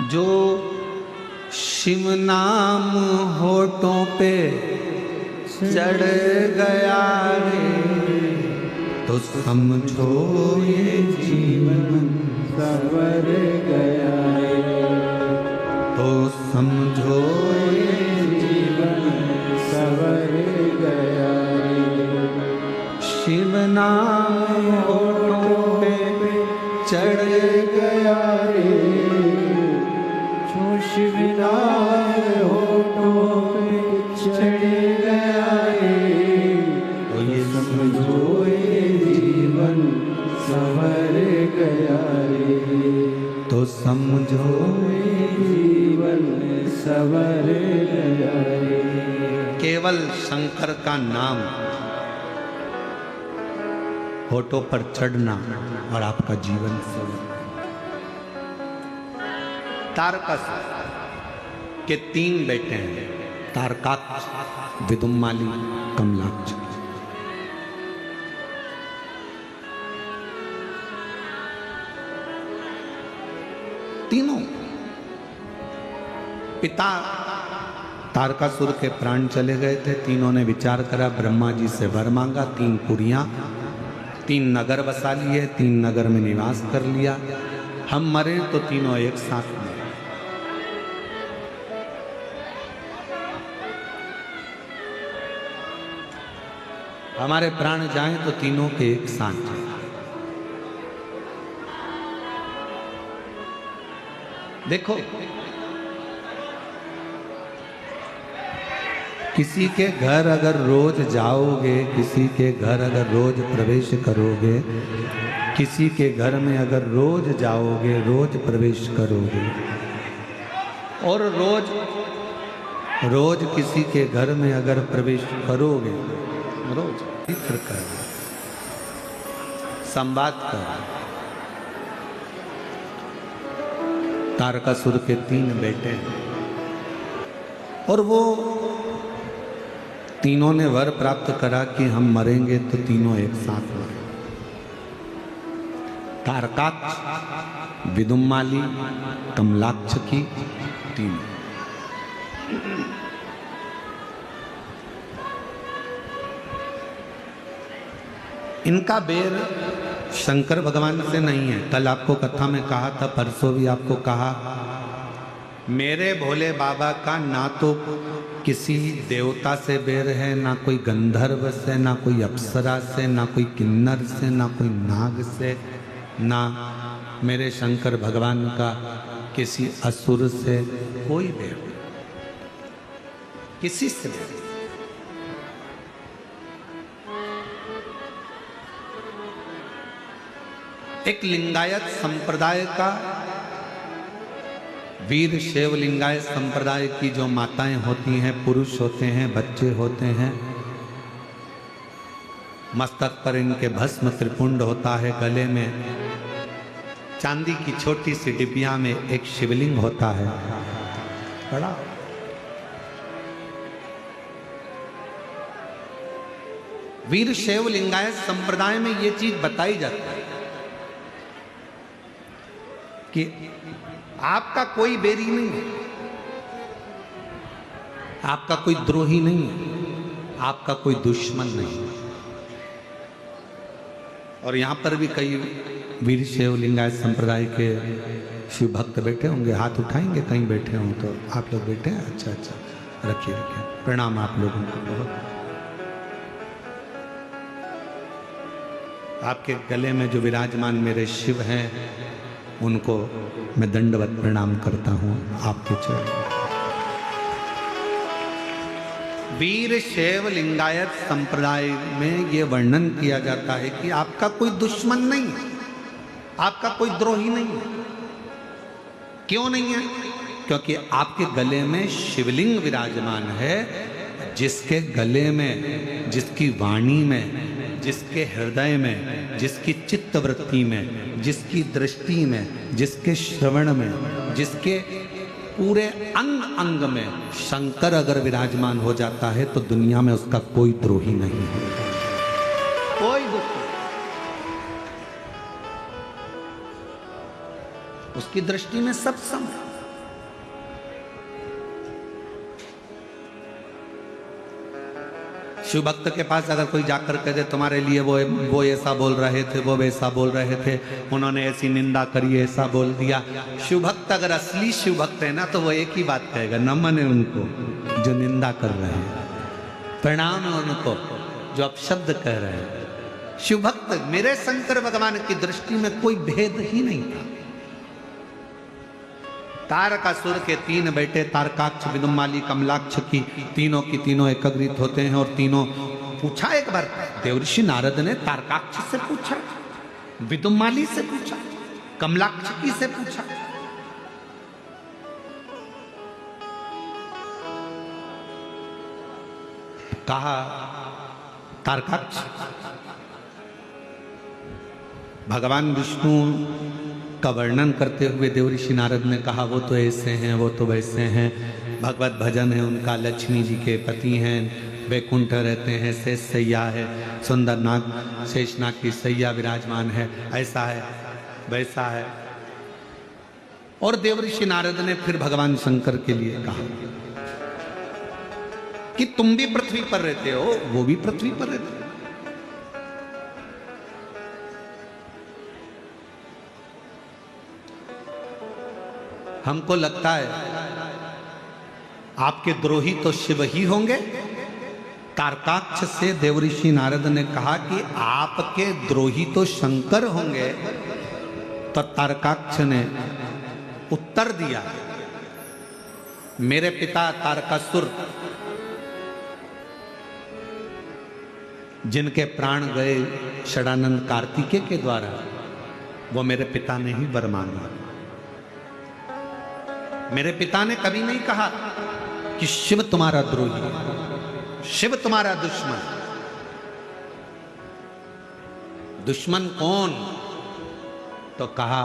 जो शिव नाम होठों पे चढ़ गया रे, तो समझो ये जीवन सवर गया रे, तो समझो ये जीवन सवर गया रे। शिव नाम होठों पे चढ़ गया रे, जो शिव नाम होठों पे चढ़ गया रे, तो ये समझो ये जीवन सवर गया रे, तो समझो ये जीवन सवर गया रे। केवल शंकर का नाम होठों पर चढ़ना और आपका जीवन सवर। तारकास के 3 बेटे हैं, तारकाक्ष, विदुम्माली, कमलाक्ष। तीनों पिता तारकासुर के प्राण चले गए थे। तीनों ने विचार करा, ब्रह्मा जी से वर मांगा, 3 पुरियां, 3 नगर बसा लिए, 3 नगर में निवास कर लिया। हम मरे तो तीनों एक साथ मरे। हमारे प्राण जाएं तो तीनों के एक साथ जाएं। देखो, किसी के घर अगर रोज जाओगे, किसी के घर अगर रोज प्रवेश करोगे, किसी के घर में अगर रोज जाओगे, रोज प्रवेश करोगे और रोज किसी के घर में अगर प्रवेश करोगे, रोज चित्र कर, संवाद कर। तारकासुर के 3 बेटे हैं और वो तीनों ने वर प्राप्त करा कि हम मरेंगे तो तीनों एक साथ मरें। तारकाक्ष, विदुम्माली, कमलाक्ष की 3। इनका बेर शंकर भगवान से नहीं है। कल आपको कथा में कहा था, परसों भी आपको कहा, मेरे भोले बाबा का ना तो किसी देवता से बेर है, ना कोई गंधर्व से, ना कोई अप्सरा से, ना कोई किन्नर से, ना कोई नाग से, ना मेरे शंकर भगवान का किसी असुर से कोई बेर, किसी से बेर। एक लिंगायत संप्रदाय का, वीर शैव लिंगायत संप्रदाय की जो माताएं होती हैं, पुरुष होते हैं, बच्चे होते हैं, मस्तक पर इनके भस्म त्रिपुंड होता है, गले में चांदी की छोटी सी डिबिया में एक शिवलिंग होता है बड़ा। वीर शैव लिंगायत संप्रदाय में ये चीज बताई जाती है कि आपका कोई बैरी नहीं है, आपका कोई द्रोही नहीं है, आपका कोई दुश्मन नहीं है। और यहां पर भी कई वीर शैव लिंगायत संप्रदाय के शिव भक्त बैठे होंगे, हाथ उठाएंगे, कहीं बैठे हों तो। आप लोग बैठे हैं? अच्छा अच्छा, रखिए रखिए, प्रणाम आप लोगों को बहुत। आपके गले में जो विराजमान मेरे शिव हैं उनको मैं दंडवत प्रणाम करता हूं आपके चरणों। वीर शैव लिंगायत संप्रदाय में यह वर्णन किया जाता है कि आपका कोई दुश्मन नहीं है, आपका कोई द्रोही नहीं है। क्यों नहीं है? क्योंकि आपके गले में शिवलिंग विराजमान है, जिसके गले में, जिसकी वाणी में, जिसके हृदय में, जिसकी चित्तवृत्ति में, जिसकी दृष्टि में, जिसके श्रवण में, जिसके पूरे अंग अंग में शंकर अगर विराजमान हो जाता है तो दुनिया में उसका कोई द्रोही नहीं है, कोई दुश्मन। उसकी दृष्टि में सब सम। शिव भक्त के पास अगर कोई जाकर कह दे तुम्हारे लिए वो ऐसा बोल रहे थे, वो वैसा बोल रहे थे, उन्होंने ऐसी निंदा करी, ऐसा बोल दिया। शिव भक्त अगर असली शिव भक्त है ना तो वो एक ही बात कहेगा, नमन है उनको जो निंदा कर रहे हैं, प्रणाम है उनको जो अपशब्द कह रहे हैं। शिव भक्त, मेरे शंकर भगवान की दृष्टि में कोई भेद ही नहीं था। तारकासुर के 3 बेटे तारकाक्ष, विदुमाली, कमलाक्ष की तीनों एकत्रित होते हैं और तीनों पूछा। एक बार देवर्षि नारद ने तारकाक्ष से पूछा, विदुमाली से पूछा, कमलाक्ष से पूछा। कहा तारकाक्ष, भगवान विष्णु का वर्णन करते हुए देवर्षि नारद ने कहा वो तो ऐसे हैं, वो तो वैसे हैं, भगवत भजन है उनका, लक्ष्मी जी के पति हैं, वैकुंठ रहते हैं, शेष सैया है, सुंदर नाग शेषनाग की सैया विराजमान है, ऐसा है वैसा है। और देवर्षि नारद ने फिर भगवान शंकर के लिए कहा कि तुम भी पृथ्वी पर रहते हो, वो भी पृथ्वी पर रहते हो। हमको लगता है आपके द्रोही तो शिव ही होंगे। तारकाक्ष से देवर्षि नारद ने कहा कि आपके द्रोही तो शंकर होंगे। तो तारकाक्ष ने उत्तर दिया, मेरे पिता तारकासुर जिनके प्राण गए षडानंद कार्तिकेय के द्वारा, वो मेरे पिता ने ही वर मांगा। मेरे पिता ने कभी नहीं कहा कि शिव तुम्हारा द्रोही, शिव तुम्हारा दुश्मन। दुश्मन कौन? तो कहा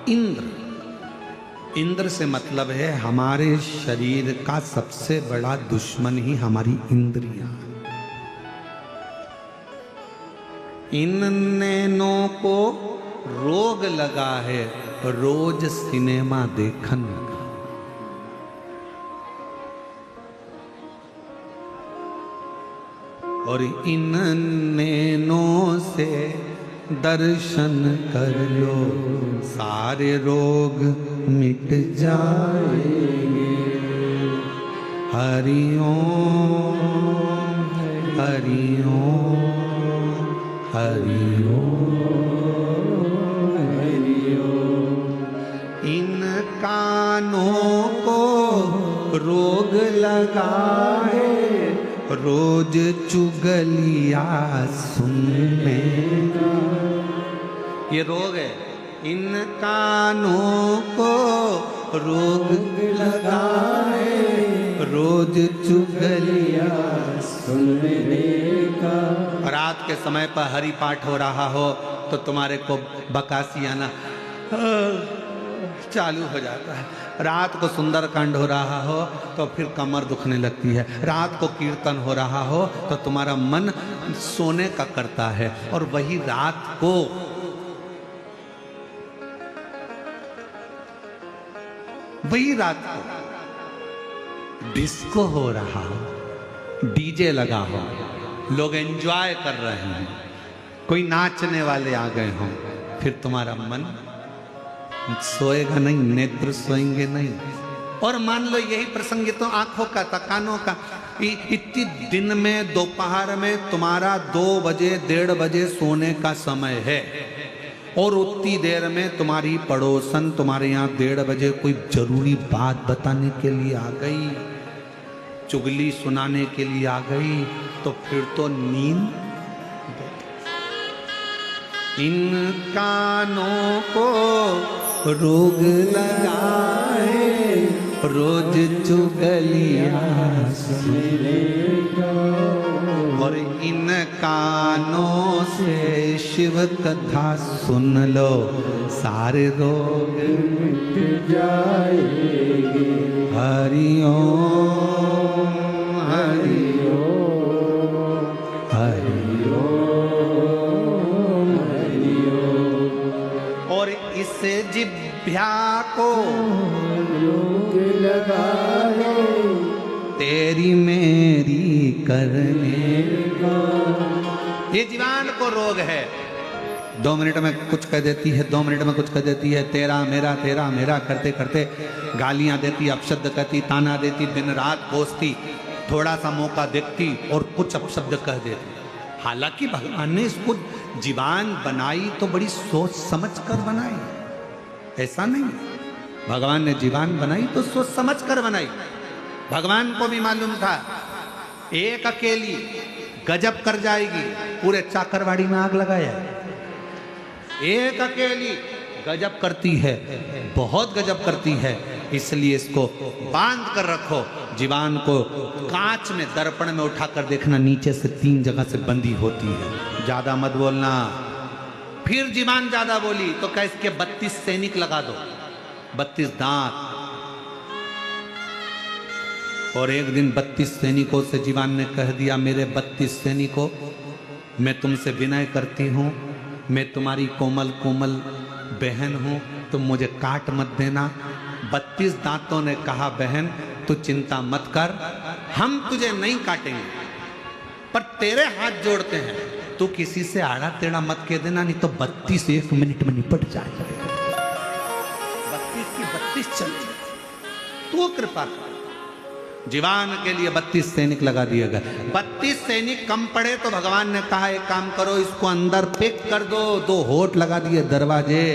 इंद्र। इंद्र से मतलब है हमारे शरीर का सबसे बड़ा दुश्मन ही हमारी इंद्रियां। इन नैनों को रोग लगा है रोज सिनेमा देखन का। और इन नैनों से दर्शन कर लो, सारे रोग मिट जाएंगे। हरि ओम हरि ओम हरि ओम हरि ओम। इन कानों को रोग लगा है रोज चुगलिया सुनने का। ये रोग है। इन कानों को रोग लगा है रोज चुगलिया सुनने का। रात के समय पर हरि पाठ हो रहा हो तो तुम्हारे को बकासी आना चालू हो जाता है। रात को सुंदरकांड हो रहा हो तो फिर कमर दुखने लगती है। रात को कीर्तन हो रहा हो तो तुम्हारा मन सोने का करता है। और वही रात को वही रात को डिस्को हो रहा हो, डीजे लगा हो, लोग एंजॉय कर रहे हैं, कोई नाचने वाले आ गए हों, फिर तुम्हारा मन सोएगा नहीं, नेत्र सोएंगे नहीं। और मान लो यही प्रसंग तो आंखों का था, कानों का, इतनी दिन में दोपहर में तुम्हारा 2 बजे 1:30 बजे सोने का समय है, और उतनी देर में तुम्हारी पड़ोसन तुम्हारे यहाँ 1:30 बजे कोई जरूरी बात बताने के लिए आ गई, चुगली सुनाने के लिए आ गई, तो फिर तो नींद। इन कानों को रोग लगाए, रोज चुगलियां सुनेगा, और इन कानों से शिव कथा सुन लो, सारे रोग मिट जाएंगे। हरि ओम हरि ओम हरि ओम हरि ओम। और इस जिभ्या को रोग लगाए, तेरी मेरी करने का ये जीवान को रोग है। 2 मिनट में कुछ कह देती है, 2 मिनट में कुछ कह देती है, तेरा मेरा करते करते गालियां देती, अपशब्द कहती, ताना देती, दिन रात कोसती, थोड़ा सा मौका देखती और कुछ अपशब्द कह देती। हालांकि भगवान ने इसको जीवान बनाई तो बड़ी सोच समझ कर बनाई, ऐसा नहीं। भगवान ने जीवान बनाई तो सोच समझ कर बनाई। भगवान को भी मालूम था एक अकेली गजब कर जाएगी, पूरे चाकरवाड़ी में आग लगाया। एक अकेली गजब करती है, बहुत गजब करती है, इसलिए इसको बांध कर रखो। जीवान को कांच में दर्पण में उठाकर देखना, नीचे से 3 जगह से बंदी होती है। ज्यादा मत बोलना। फिर जीवान ज्यादा बोली तो क्या इसके 32 सैनिक लगा दो, 32 दांत। और एक दिन 32 सैनिकों से जीवान ने कह दिया, मेरे 32 सैनिकों, मैं तुमसे विनय करती हूँ, मैं तुम्हारी कोमल कोमल बहन हूँ, तुम मुझे काट मत देना। 32 दांतों ने कहा, बहन तू चिंता मत कर, हम तुझे नहीं काटेंगे, पर तेरे हाथ जोड़ते हैं, तू किसी से आड़ा टेढ़ा मत कह देना, नहीं तो 32 1 मिनट में निपट जाएगा। 32 की 32 चल, तू कृपा कर। जीवान के लिए 32 सैनिक लगा दिए गए। 32 सैनिक कम पड़े तो भगवान ने कहा, एक काम करो, इसको अंदर पैक कर दो। 2 होठ लगा दिए दरवाजे,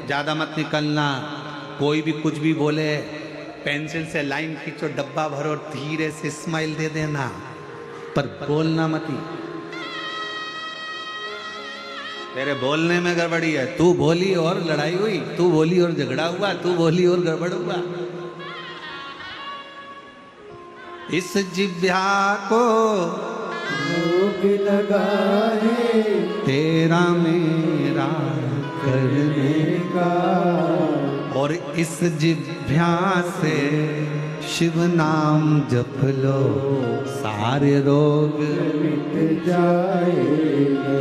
ज्यादा मत निकलना, कोई भी कुछ भी बोले, पेंसिल से लाइन खींचो, डब्बा भरो, धीरे से स्माइल दे देना, पर बोलना मत ही। तेरे बोलने में गड़बड़ी है, तू बोली और लड़ाई हुई, तू बोली और झगड़ा हुआ, तू बोली और गड़बड़ हुआ। इस जिह्वा को रोग लगाए, तेरा मेरा करने का, और इस जिह्वा से शिव नाम जप लो, सारे रोग मिट जाएगा।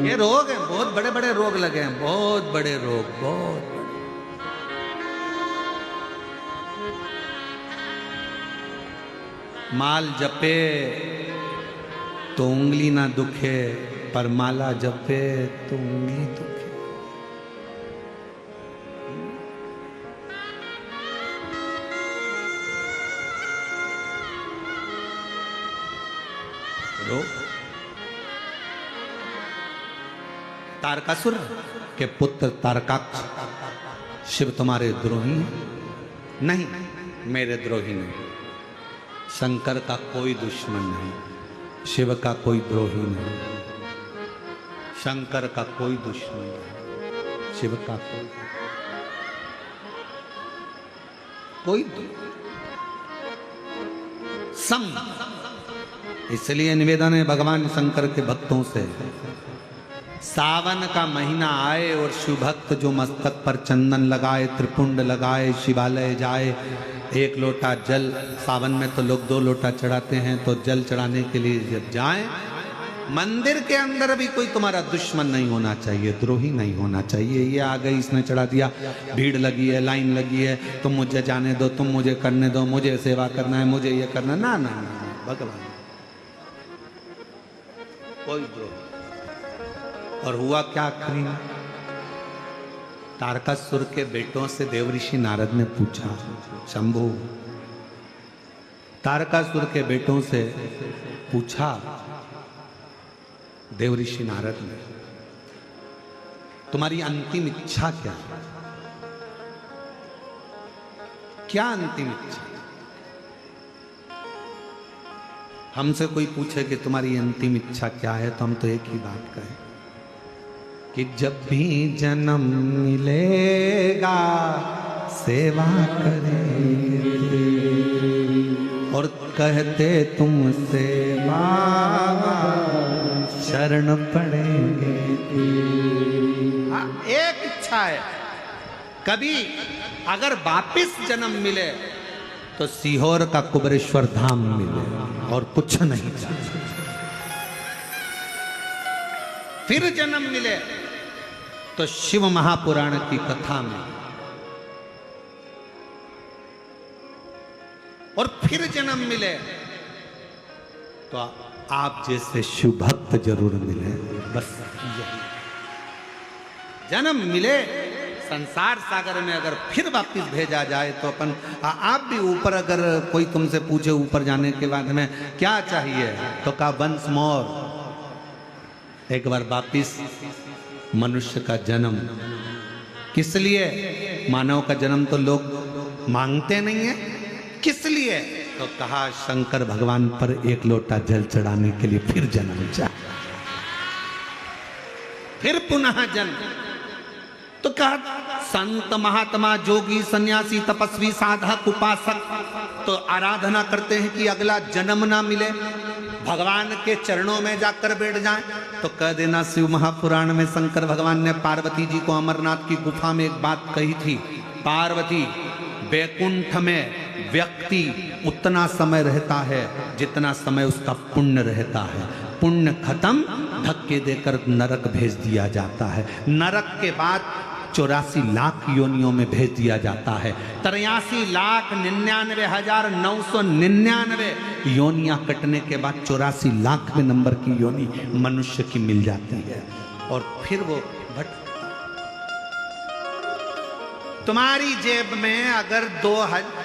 ये रोग है, बहुत बड़े बड़े रोग लगे हैं, बहुत बड़े रोग, बहुत बड़े। माल जपे तो उंगली ना दुखे, पर माला जपे तो उंगली दुखे। तारकासुर के पुत्र तारकाक्ष, शिव तुम्हारे द्रोही नहीं, मेरे द्रोही नहीं। शंकर का कोई दुश्मन नहीं, शिव का कोई द्रोही नहीं। शंकर का कोई दुश्मन नहीं, शिव का कोई सम। इसलिए निवेदन है भगवान शंकर के भक्तों से, सावन का महीना आए और शिव भक्त जो मस्तक पर चंदन लगाए, त्रिपुंड लगाए, शिवालय जाए, 1 लोटा जल, सावन में तो लोग 2 लोटा चढ़ाते हैं, तो जल चढ़ाने के लिए जब जाएं मंदिर के अंदर भी कोई तुम्हारा दुश्मन नहीं होना चाहिए, द्रोही नहीं होना चाहिए। ये आ गई, इसने चढ़ा दिया, भीड़ लगी है, लाइन लगी है, तुम मुझे जाने दो, तुम मुझे करने दो, मुझे सेवा करना है, मुझे ये करना, ना ना ना, भगवान कोई द्रोह। और हुआ क्या आखिरी में? तारकासुर के बेटों से देवऋषि नारद ने पूछा, शंभु, तारकासुर के बेटों से पूछा देवऋषि नारद ने, तुम्हारी अंतिम इच्छा क्या है? क्या अंतिम इच्छा? हमसे कोई पूछे कि तुम्हारी अंतिम इच्छा क्या है, तो हम तो एक ही बात कहें कि जब भी जन्म मिलेगा सेवा करेंगे और कहते तुमसे बाबा शरण पड़ेंगे। एक इच्छा है, कभी अगर वापिस जन्म मिले तो सीहोर का कुबरेश्वर धाम मिले, और कुछ नहीं चाहिए। फिर जन्म मिले तो शिव महापुराण की कथा में, और फिर जन्म मिले तो आप जैसे शिव भक्त जरूर मिले। बस यही जन्म मिले संसार सागर में, अगर फिर वापिस भेजा जाए तो अपन आप भी ऊपर, अगर कोई तुमसे पूछे ऊपर जाने के बाद में क्या चाहिए, तो कहा वंस मोर, एक बार वापिस मनुष्य का जन्म। किस लिए? मानव का जन्म तो लोग मांगते नहीं है, किस लिए? तो कहा शंकर भगवान पर एक लोटा जल चढ़ाने के लिए फिर जन्म चाहिए, फिर पुनः जन्म। तो कहा संत महात्मा जोगी सन्यासी तपस्वी साधक उपासक तो आराधना करते हैं कि अगला जन्म ना मिले, भगवान के चरणों में जाकर बैठ जाएं। तो कह देना, शिव महापुराण में शंकर भगवान ने पार्वती जी को अमरनाथ की गुफा में एक बात कही थी, पार्वती, बैकुंठ में व्यक्ति उतना समय रहता है जितना समय उसका पुण्य रहता है। पुण्य खत्म, धक्के देकर नरक भेज दिया जाता है। नरक के बाद 84 लाख योनियों में भेज दिया जाता है। 83,99,999 योनियां कटने के बाद 84 लाखवें नंबर की योनि मनुष्य की मिल जाती है, और फिर वो तुम्हारी जेब में अगर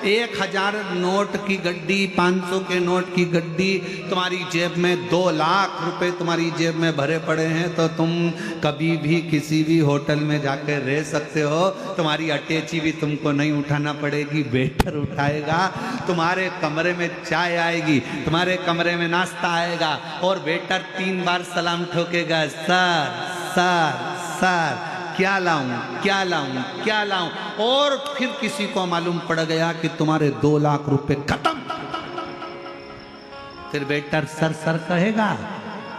1,000 नोट की गड्डी, 500 के नोट की गड्डी तुम्हारी जेब में 2 लाख रुपए तुम्हारी जेब में भरे पड़े हैं, तो तुम कभी भी किसी भी होटल में जाकर रह सकते हो। तुम्हारी अटैची भी तुमको नहीं उठाना पड़ेगी, वेटर उठाएगा। तुम्हारे कमरे में चाय आएगी, तुम्हारे कमरे में नाश्ता आएगा, और वेटर 3 बार सलाम ठोकेगा, सर सर सर, क्या लाऊं क्या लाऊं क्या लाऊं। और फिर किसी को मालूम पड़ गया कि तुम्हारे 2 लाख रुपए खत्म। फिर वेटर सर सर कहेगा,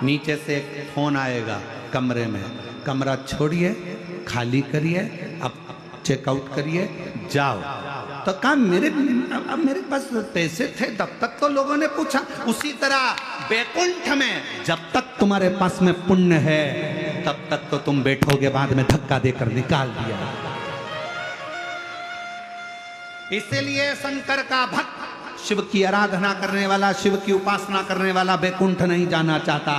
नीचे से एक फोन आएगा कमरे में, कमरा छोड़िए, खाली करिए, अब चेकआउट करिए, जाओ। तो कहा मेरे पास पैसे थे तब तक तो लोगों ने पूछा। उसी तरह बैकुंठ में जब तक तुम्हारे पास में पुण्य है तब तक तो तुम बैठोगे, बाद में धक्का देकर निकाल दिया। इसीलिए शंकर का भक्त, शिव की आराधना करने वाला, शिव की उपासना करने वाला बैकुंठ नहीं जाना चाहता,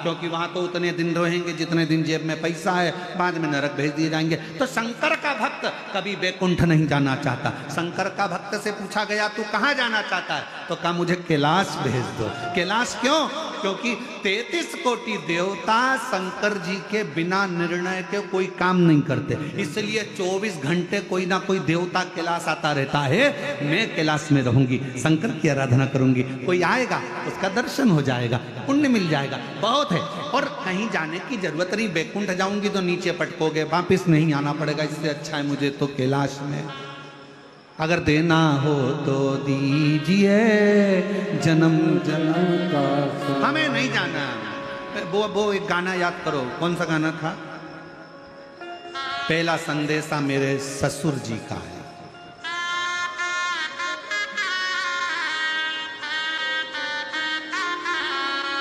क्योंकि वहां तो उतने दिन रहेंगे जितने दिन जेब में पैसा है, बाद में नरक भेज दिए जाएंगे। तो शंकर का भक्त कभी बैकुंठ नहीं जाना चाहता। शंकर का भक्त से पूछा गया तू कहाँ जाना चाहता है, तो कहा मुझे कैलाश भेज दो। कैलाश क्यों? क्योंकि 33 कोटि देवता शंकर जी के बिना निर्णय के कोई काम नहीं करते, इसलिए 24 घंटे कोई ना कोई देवता कैलाश आता रहता है। मैं कैलाश में रहूंगी, शंकर की आराधना करूंगी, कोई आएगा उसका दर्शन हो जाएगा, पुण्य मिल जाएगा, बहुत है। और कहीं जाने की जरूरत नहीं, बैकुंठ जाऊंगी तो नीचे पटकोगे, वापिस नहीं आना पड़ेगा, इससे अच्छा है मुझे तो कैलाश में। अगर देना हो तो दीजिए जन्म जन्म का, हमें नहीं जाना। वो एक गाना याद करो, कौन सा गाना था? पहला संदेशा मेरे ससुर जी का है।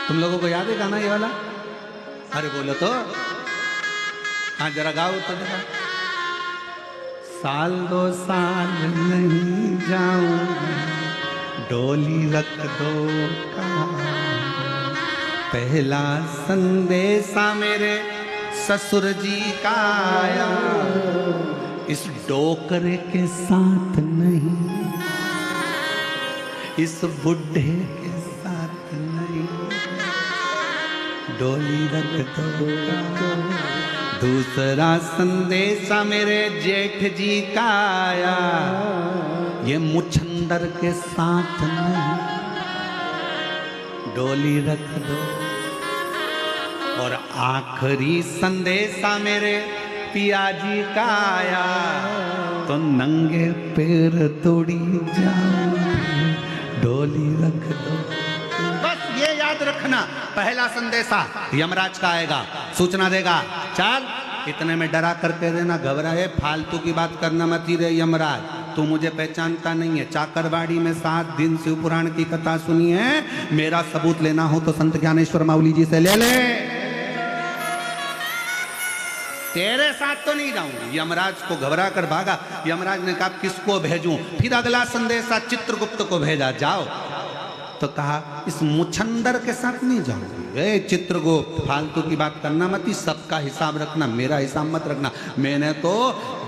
तुम लोगों को याद है गाना ये वाला? अरे बोलो तो, हाँ जरा गाओ तो जरा। साल 2 साल नहीं जाऊंगा, डोली रख दो कहाँ। पहला संदेशा मेरे ससुर जी का आया, इस डोकरे के साथ नहीं, इस बुढ़े के साथ नहीं, डोली रख दो। दूसरा संदेशा मेरे जेठ जी का आया, ये मुछंदर के साथ नहीं, डोली रख दो। और आखिरी संदेशा मेरे पिया जी का आया, तो नंगे पैर तोड़ी जाओ, डोली रख दो। बस ये याद रखना, पहला संदेशा यमराज का आएगा, सूचना देगा, चल इतने में डरा करके देना, घबराए फालतू की बात करना मत ही रे यमराज, तू मुझे पहचानता नहीं है। चाकरबाड़ी में 7 दिन शिव पुराण की कथा सुनी है, मेरा सबूत लेना हो तो संत ज्ञानेश्वर माउली जी से ले ले, तेरे साथ तो नहीं जाऊंगी। यमराज को घबरा कर भागा। यमराज ने कहा किसको भेजूं? फिर अगला संदेशा चित्रगुप्त को भेजा, जाओ। तो कहा इस मुछंदर के साथ नहीं जाऊंगी। ए चित्रगुप्त, फालतू की बात करना मत, सबका हिसाब रखना, मेरा हिसाब मत रखना। मैंने तो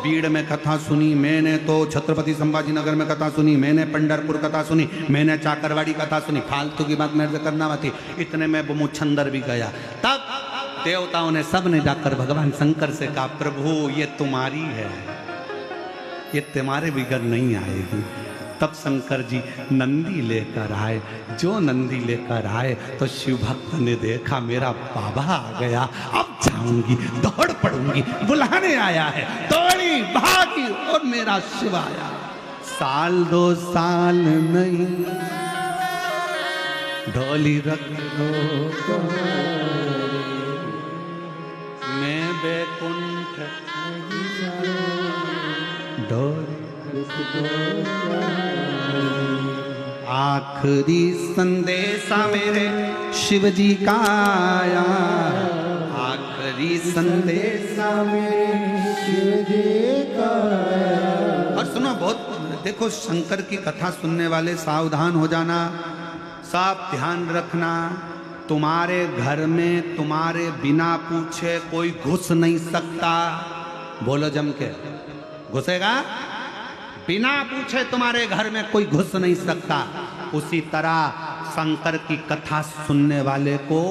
बीड़ में कथा सुनी, मैंने तो छत्रपति संभाजी नगर में कथा सुनी, मैंने पंढरपुर कथा सुनी, मैंने चाकरवाड़ी कथा सुनी, फालतू की बात मेरे से करना मत। इतने में वो मुछंदर भी गया। तब देवताओं ने सब ने जाकर भगवान शंकर से कहा प्रभु ये तुम्हारी है, ये तुम्हारे बिगड़ नहीं आएगी। तब शंकर जी नंदी लेकर आए। जो नंदी लेकर आए तो शिव भक्त ने देखा मेरा बाबा आ गया, अब जाऊंगी, दौड़ पड़ूंगी, बुलाने आया है। दौड़ी भागी और मेरा शिव आया। 1-2 साल नहीं, ढोली रख दो मैं बैकुंठ ढोली। आखिरी संदेशा मेरे शिव जी का आया, आखिरी संदेशा मेरे शिव जी का आया। और सुनो, बहुत देखो, शंकर की कथा सुनने वाले सावधान हो जाना, सब ध्यान रखना। तुम्हारे घर में तुम्हारे बिना पूछे कोई घुस नहीं सकता। बोलो जम के, घुसेगा? बिना पूछे तुम्हारे घर में कोई घुस नहीं सकता। उसी तरह शंकर की कथा सुनने वाले को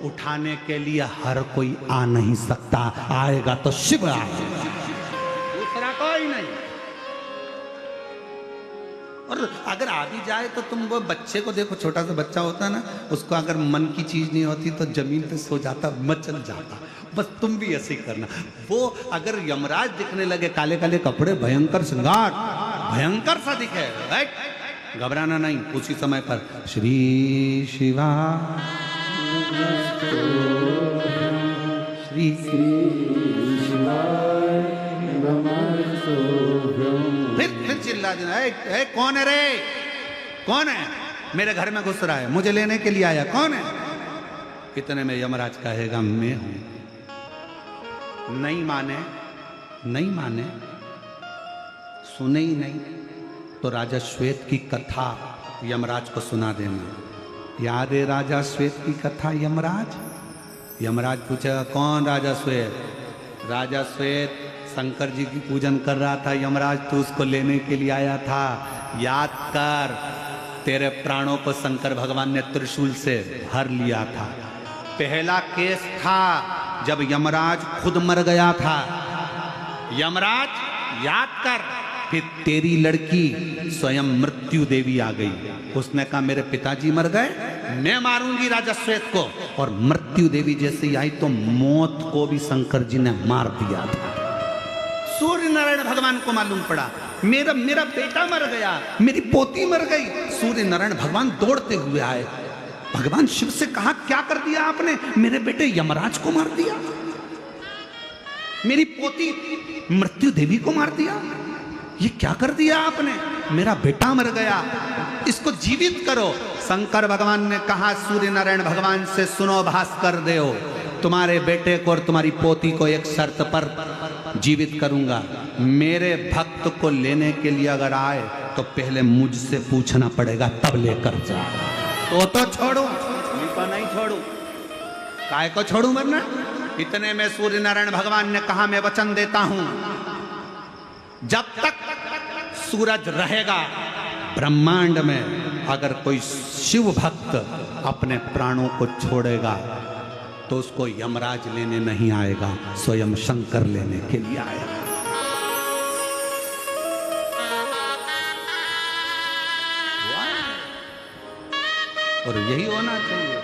उठाने के लिए हर कोई आ नहीं सकता, आएगा तो शिव आएगा, दूसरा कोई नहीं। और अगर आ भी जाए तो तुम वो बच्चे को देखो, छोटा सा बच्चा होता है ना, उसको अगर मन की चीज नहीं होती तो जमीन पे सो जाता, मचल जाता। बस तुम भी ऐसे ही करना। वो अगर यमराज दिखने लगे, काले काले कपड़े, भयंकर श्रृंगार, भयंकर सा दिखे, घबराना नहीं। उसी समय पर श्री शिवा श्री फिर चिल्ला देना, ए, कौन है रे, कौन है मेरे घर में घुस रहा है, मुझे लेने के लिए आया, कौन है? इतने में यमराज कहेगा मैं हूं। नहीं माने, नहीं माने, सुने ही नहीं तो राजा श्वेत की कथा यमराज को सुना देना। याद है राजा श्वेत की कथा? यमराज यमराज पूछेगा कौन राजा श्वेत? राजा श्वेत शंकर जी की पूजन कर रहा था, यमराज तो उसको लेने के लिए आया था। याद कर, तेरे प्राणों को शंकर भगवान ने त्रिशूल से भर लिया था। पहला केस था जब यमराज खुद मर गया था। यमराज याद कर, फिर तेरी लड़की स्वयं मृत्यु देवी आ गई। उसने कहा मेरे पिताजी मर गए, मैं मारूंगी राजा श्वेत को। और मृत्यु देवी जैसे आई तो मौत को भी शंकर जी ने मार दिया था। सूर्य नारायण भगवान को मालूम पड़ा मेरा बेटा मर गया, मेरी पोती मर गई। सूर्य नारायण भगवान दौड़ते हुए आए। भगवान शिव से कहा क्या कर दिया आपने? मेरे बेटे यमराज को मार दिया, मेरी पोती मृत्यु देवी को मार दिया, ये क्या कर दिया आपने? मेरा बेटा मर गया, इसको जीवित करो। शंकर भगवान ने कहा सूर्य नारायण भगवान से, सुनो भास्कर देव, तुम्हारे बेटे को और तुम्हारी पोती को एक शर्त पर जीवित करूंगा। मेरे भक्त को लेने के लिए अगर आए तो पहले मुझसे पूछना पड़ेगा, तब लेकर जा। तो छोड़ू, नहीं तो नहीं छोड़ू। काय को छोड़ू वरना? इतने में सूर्य नारायण भगवान ने कहा, मैं वचन देता हूं, जब तक सूरज रहेगा ब्रह्मांड में, अगर कोई शिव भक्त अपने प्राणों को छोड़ेगा तो उसको यमराज लेने नहीं आएगा, स्वयं शंकर लेने के लिए आएगा। और यही होना चाहिए।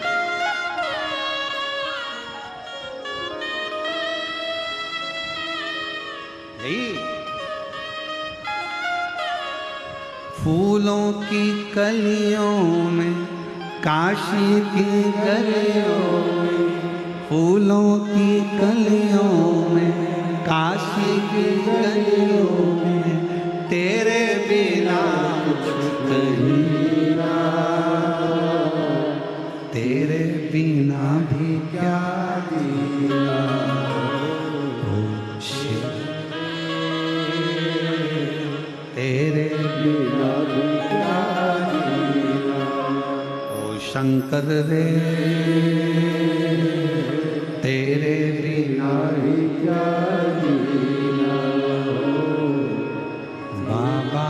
यही फूलों की कलियों में, काशी की गलियों में, फूलों की कलियों में, काशी की गलियों में, तेरे बिना कहीं ना, तेरे बिना भी क्या जीना। ओ शिव तेरे बिना भी क्या जीना। ओ शंकर रे तेरे बिना भी क्या जीना। बाबा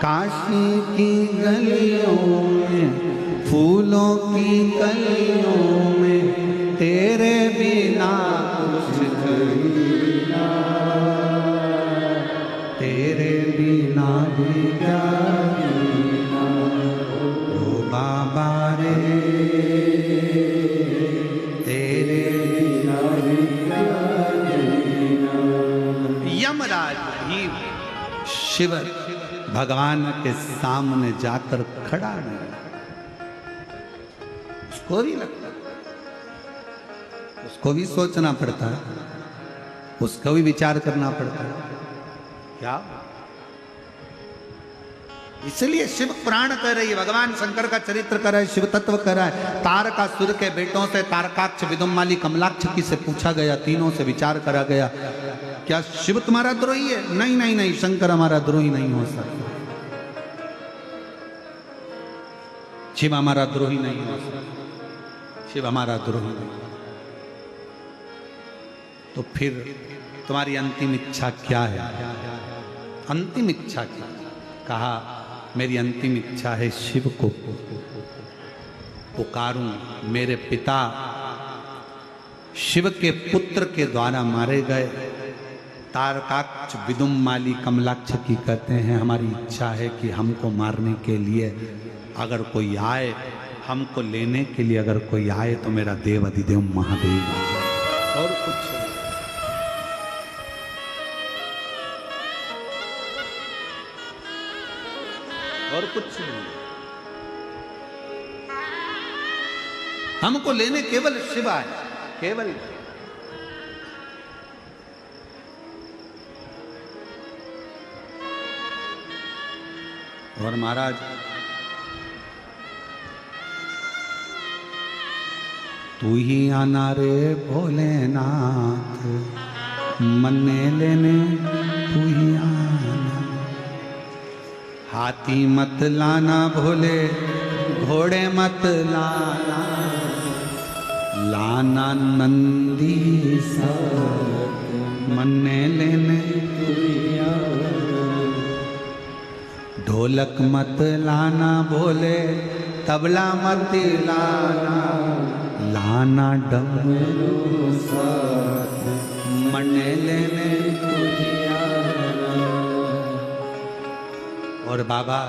काशी की गलियों में, फूलों की कलियों में, तेरे बिना कुछ जीना, तेरे बिना भी क्या जीना। ओ बाबा रे तेरे बिना भी क्या जीना। यमराज भी शिव भगवान के सामने जाकर खड़ा नहीं, उसको भी लगता, उसको भी सोचना पड़ता है, उसको भी विचार करना पड़ता है। क्या? इसलिए शिव पुराण कह रही है, भगवान शंकर का चरित्र कर रहा है, शिव तत्व कर रहा है। तारकासुर के बेटों से तारकाक्ष, विदुम्माली, कमलाक्ष से पूछा गया, तीनों से विचार करा गया, क्या शिव तुम्हारा द्रोही है? नहीं नहीं नहीं, शंकर हमारा द्रोही नहीं हो सकता, शिव हमारा द्रोही नहीं हो सकता, शिव हमारा द्रोही नहीं। तो फिर तुम्हारी अंतिम इच्छा क्या है? अंतिम इच्छा क्या? कहा मेरी अंतिम इच्छा है शिव को पुकारूं। मेरे पिता शिव के पुत्र के द्वारा मारे गए तारकाक्ष, विदुम्माली, कमलाक्ष की कहते हैं, हमारी इच्छा है कि हमको मारने के लिए अगर कोई आए, हमको लेने के लिए अगर कोई आए तो मेरा देव अधिदेव महादेव, और कुछ और कुछ नहीं। हमको लेने केवल शिव आए, केवल। और महाराज तू ही आना रे भोलेनाथ, मन्ने लेने तू ही आना। हाथी मत लाना भोले, घोड़े मत लाना, लाना नंदी सा, मन्ने लेने तू ही आना। ढोलक मत लाना भोले, तबला मत लाना, लाना डमरू साथ, मन्ने लेने तू ही आना। और बाबा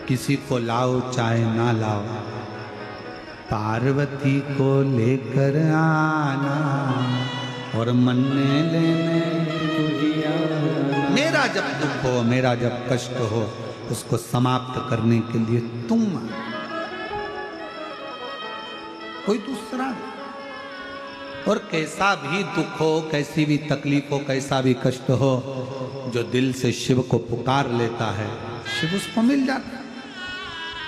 किसी को लाओ चाहे ना लाओ, पार्वती को लेकर आना और मन्ने लेने तू ही आना। मेरा जब दुख हो, मेरा जब कष्ट हो, उसको समाप्त करने के लिए तुम आना, कोई दूसरा। और कैसा भी दुख हो, कैसी भी तकलीफ हो, कैसा भी कष्ट हो, जो दिल से शिव को पुकार लेता है, शिव उसको मिल जाता है।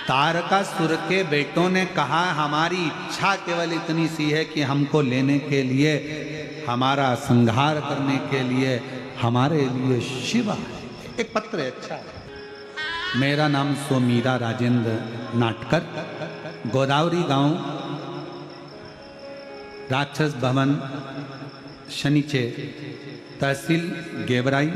तारकासुर के बेटों ने कहा हमारी इच्छा केवल इतनी सी है कि हमको लेने के लिए, हमारा संहार करने के लिए हमारे लिए शिव आए। एक पत्र है, अच्छा है। मेरा नाम सोमीरा राजेंद्र नाटकर, गोदावरी गांव, राक्षस भवन, शनिचे, तहसील गेवराई,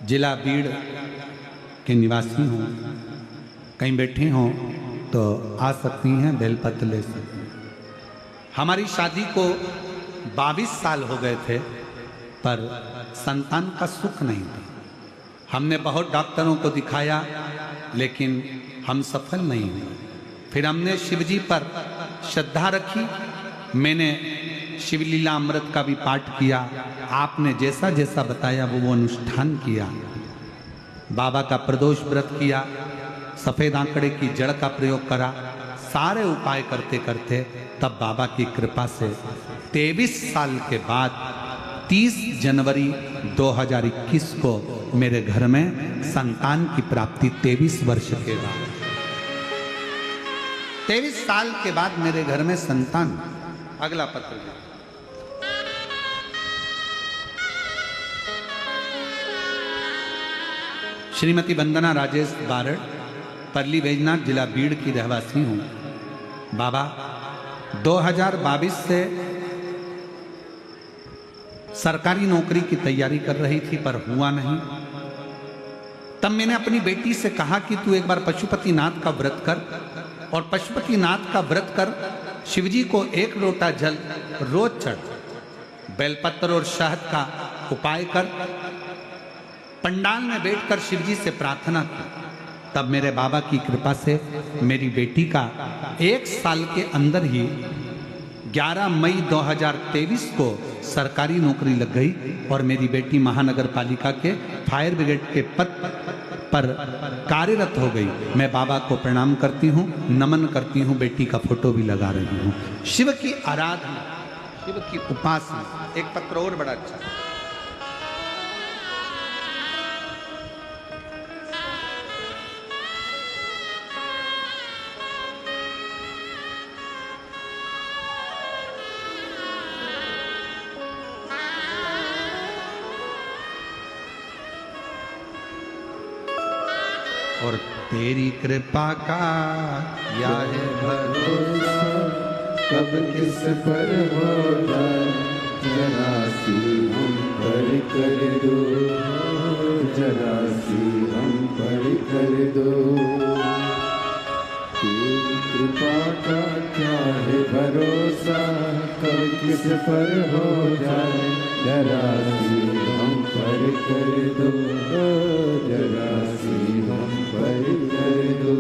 जिला बीड़ के निवासी हूँ। कहीं बैठे हों तो आ सकती हैं, बेलपत्र ले सकती हैं। हमारी शादी को 22 साल हो गए थे, पर संतान का सुख नहीं था। हमने बहुत डॉक्टरों को दिखाया, लेकिन हम सफल नहीं हुए। फिर हमने शिवजी पर श्रद्धा रखी। मैंने शिवलीला अमृत का भी पाठ किया। आपने जैसा जैसा बताया वो अनुष्ठान किया। बाबा का प्रदोष व्रत किया, सफ़ेद आंकड़े की जड़ का प्रयोग करा। सारे उपाय करते करते तब बाबा की कृपा से 23 साल के बाद 30 जनवरी 2021 को मेरे घर में संतान की प्राप्ति। 23 वर्ष के बाद, 23 साल के बाद मेरे घर में संतान। अगला पत्र, श्रीमती वंदना राजेश बारड़, परली बैजनाथ, जिला बीड़ की रहवासी हूँ। बाबा 2022 से सरकारी नौकरी की तैयारी कर रही थी, पर हुआ नहीं। तब मैंने अपनी बेटी से कहा कि तू एक बार पशुपतिनाथ का व्रत कर, और पशुपतिनाथ का व्रत कर, शिवजी को 1 लोटा जल रोज चढ़, बेलपत्र और शहद का उपाय कर, पंडाल में बैठकर शिवजी से प्रार्थना की। तब मेरे बाबा की कृपा से मेरी बेटी का 1 साल के अंदर ही 11 मई 2023 को सरकारी नौकरी लग गई, और मेरी बेटी महानगर पालिका के फायर ब्रिगेड के पद पर कार्यरत हो गई। मैं बाबा को प्रणाम करती हूँ, नमन करती हूँ, बेटी का फोटो भी लगा रही हूँ। शिव की आराधना, शिव की उपासना। एक पत्र और बड़ा अच्छा, और तेरी कृपा का क्या है भरोसा, कब किस पर हो जाए, जरा सी हम पर कर दो, जरा सी हम पर कर दो। तेरी कृपा का क्या है भरोसा, कब किस पर हो जाए, जरा सी हम पर कर दो, जरा सी हम पर कर दो।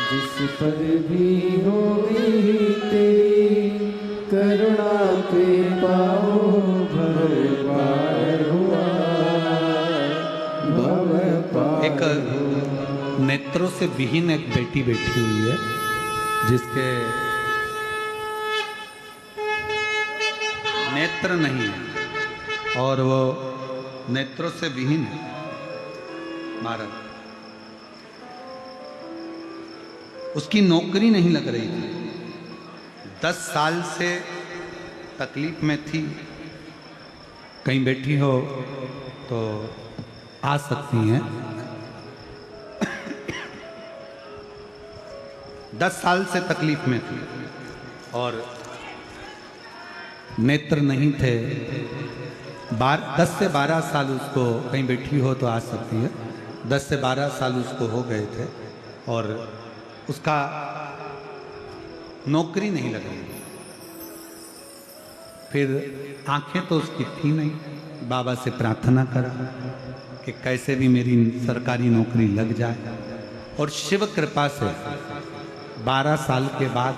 जिस पर भी होगी तेरी करुणा के पाओ, भव पार हुआ, भव पार। एक नेत्रों से विहीन एक बेटी बैठी हुई है, जिसके नेत्र नहीं है, और वो नेत्रों से विहीन है। भारत, उसकी नौकरी नहीं लग रही थी, 10 साल से तकलीफ में थी। कहीं बैठी हो तो आ सकती हैं। 10 साल से तकलीफ में थी और नेत्र नहीं थे। 10 से 12 साल उसको, कहीं बैठी हो तो आ सकती है, 10 से 12 साल उसको हो गए थे और उसका नौकरी नहीं लग रही। फिर आंखें तो उसकी थी नहीं। बाबा से प्रार्थना करा कि कैसे भी मेरी सरकारी नौकरी लग जाए, और शिव कृपा से 12 साल के बाद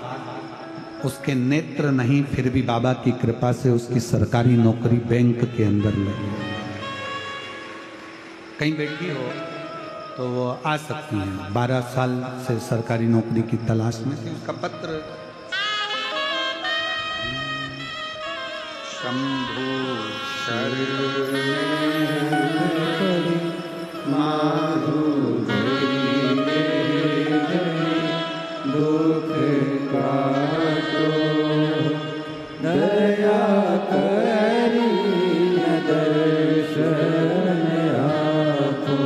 उसके नेत्र नहीं, फिर भी बाबा की कृपा से उसकी सरकारी नौकरी बैंक के अंदर लगी। कहीं बैठी हो तो वो आ सकती हैं। 12 साल से सरकारी नौकरी की तलाश में थी। उसका पत्र शंभू शरण पड़ी माधो दुख काटो दया करी दर्शन आपो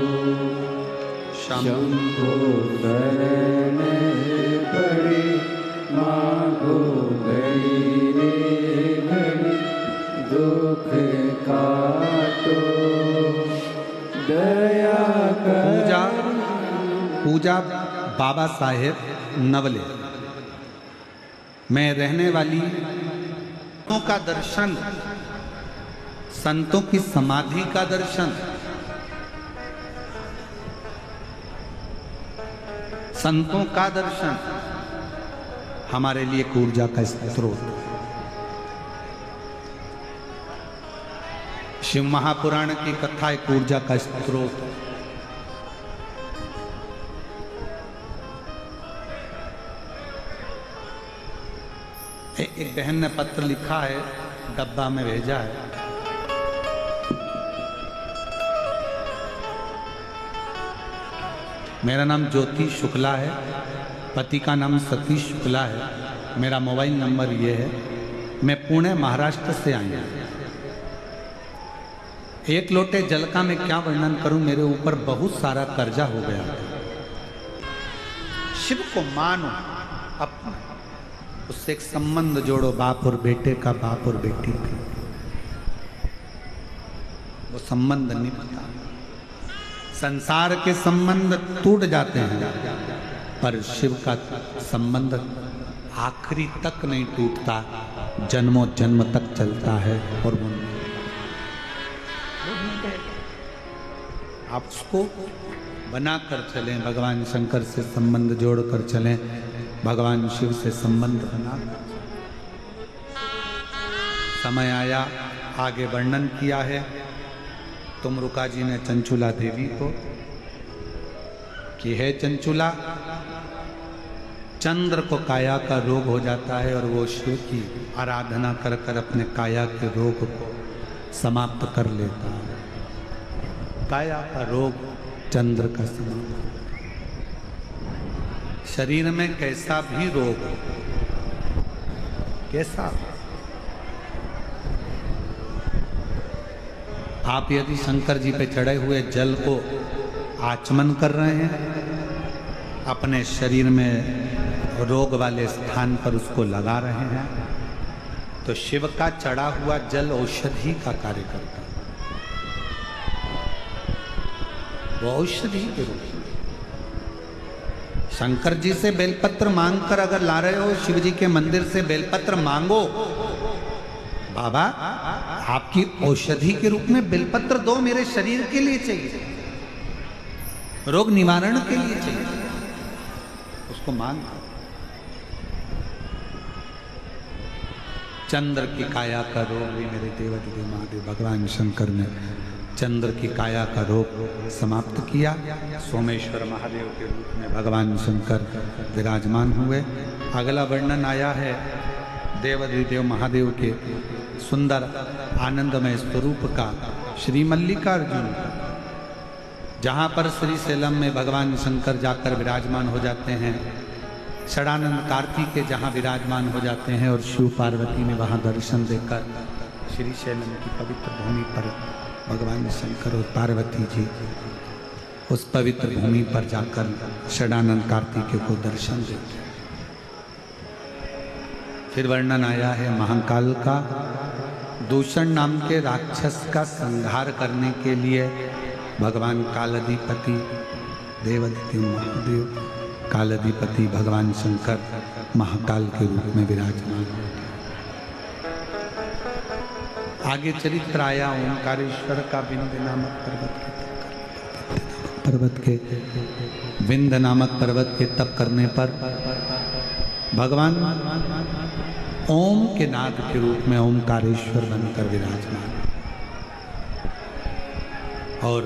शंभो शरण पड़ी माधो दुख काटो दया पूजा बाबा साहेब नवले में रहने वाली संतों का दर्शन, संतों की समाधि का दर्शन, संतों का दर्शन हमारे लिए एक ऊर्जा का स्रोत। शिव महापुराण की कथा एक ऊर्जा का स्रोत। एक बहन ने पत्र लिखा है, डब्बा में भेजा है। मेरा नाम ज्योति शुक्ला है, पति का नाम सतीश शुक्ला है, मेरा मोबाइल नंबर ये है, मैं पुणे महाराष्ट्र से आई हूँ। एक लोटे जल का मैं क्या वर्णन करूं, मेरे ऊपर बहुत सारा कर्जा हो गया। शिव को मानो, अपना उससे एक संबंध जोड़ो, बाप और बेटे का, बाप और बेटी का, वो संबंध नहीं पता। संसार के संबंध टूट जाते हैं, पर शिव का संबंध आखिरी तक नहीं टूटता, जन्मों जन्म तक चलता है। और वो आप उसको बनाकर चलें, भगवान शंकर से संबंध जोड़कर चलें, भगवान शिव से संबंध बना। समय आया, आगे वर्णन किया है तुमरुका जी ने चंचुला देवी को कि हे चंचुला, चंद्र को काया का रोग हो जाता है और वो शिव की आराधना कर कर अपने काया के रोग को समाप्त कर लेता है। काया का रोग चंद्र का समाप्त। शरीर में कैसा भी रोग हो, कैसा, आप यदि शंकर जी पे चढ़े हुए जल को आचमन कर रहे हैं, अपने शरीर में रोग वाले स्थान पर उसको लगा रहे हैं, तो शिव का चढ़ा हुआ जल औषधि का कार्य करता है। वो औषधि के रूप में शंकर जी से बेलपत्र मांगकर अगर ला रहे हो, शिव जी के मंदिर से बेलपत्र मांगो, बाबा आपकी औषधि के रूप में बेलपत्र दो, मेरे शरीर के लिए चाहिए, रोग निवारण के लिए चाहिए, उसको मांग। चंद्र की काया का रोग भी मेरे देवाधिदेव महादेव भगवान शंकर ने चंद्र की काया का रोग समाप्त किया। सोमेश्वर महादेव के रूप में भगवान शंकर विराजमान हुए। अगला वर्णन आया है देवाधिदेव महादेव के सुंदर आनंदमय स्वरूप का, श्री मल्लिकार्जुन, जहाँ पर श्री सेलम में भगवान शंकर जाकर विराजमान हो जाते हैं, षडानंद कार्तिकेय जहाँ विराजमान हो जाते हैं, और शिव पार्वती ने वहाँ दर्शन देकर श्री शैलम की पवित्र भूमि पर भगवान शंकर और पार्वती जी उस पवित्र भूमि पर जाकर षडानंद कार्तिकेय को दर्शन देते। फिर वर्णन आया है महाकाल का। दूषण नाम के राक्षस का संहार करने के लिए भगवान कालाधिपति देवाधिदेव महादेव, कालाधिपति भगवान शंकर महाकाल के रूप में विराजमान। आगे चरित्र आया ओंकारेश्वर का। विंध्य नामक पर्वत के तप करने पर भगवान ओम के नाद के रूप में ओंकारेश्वर बनकर विराजमान, और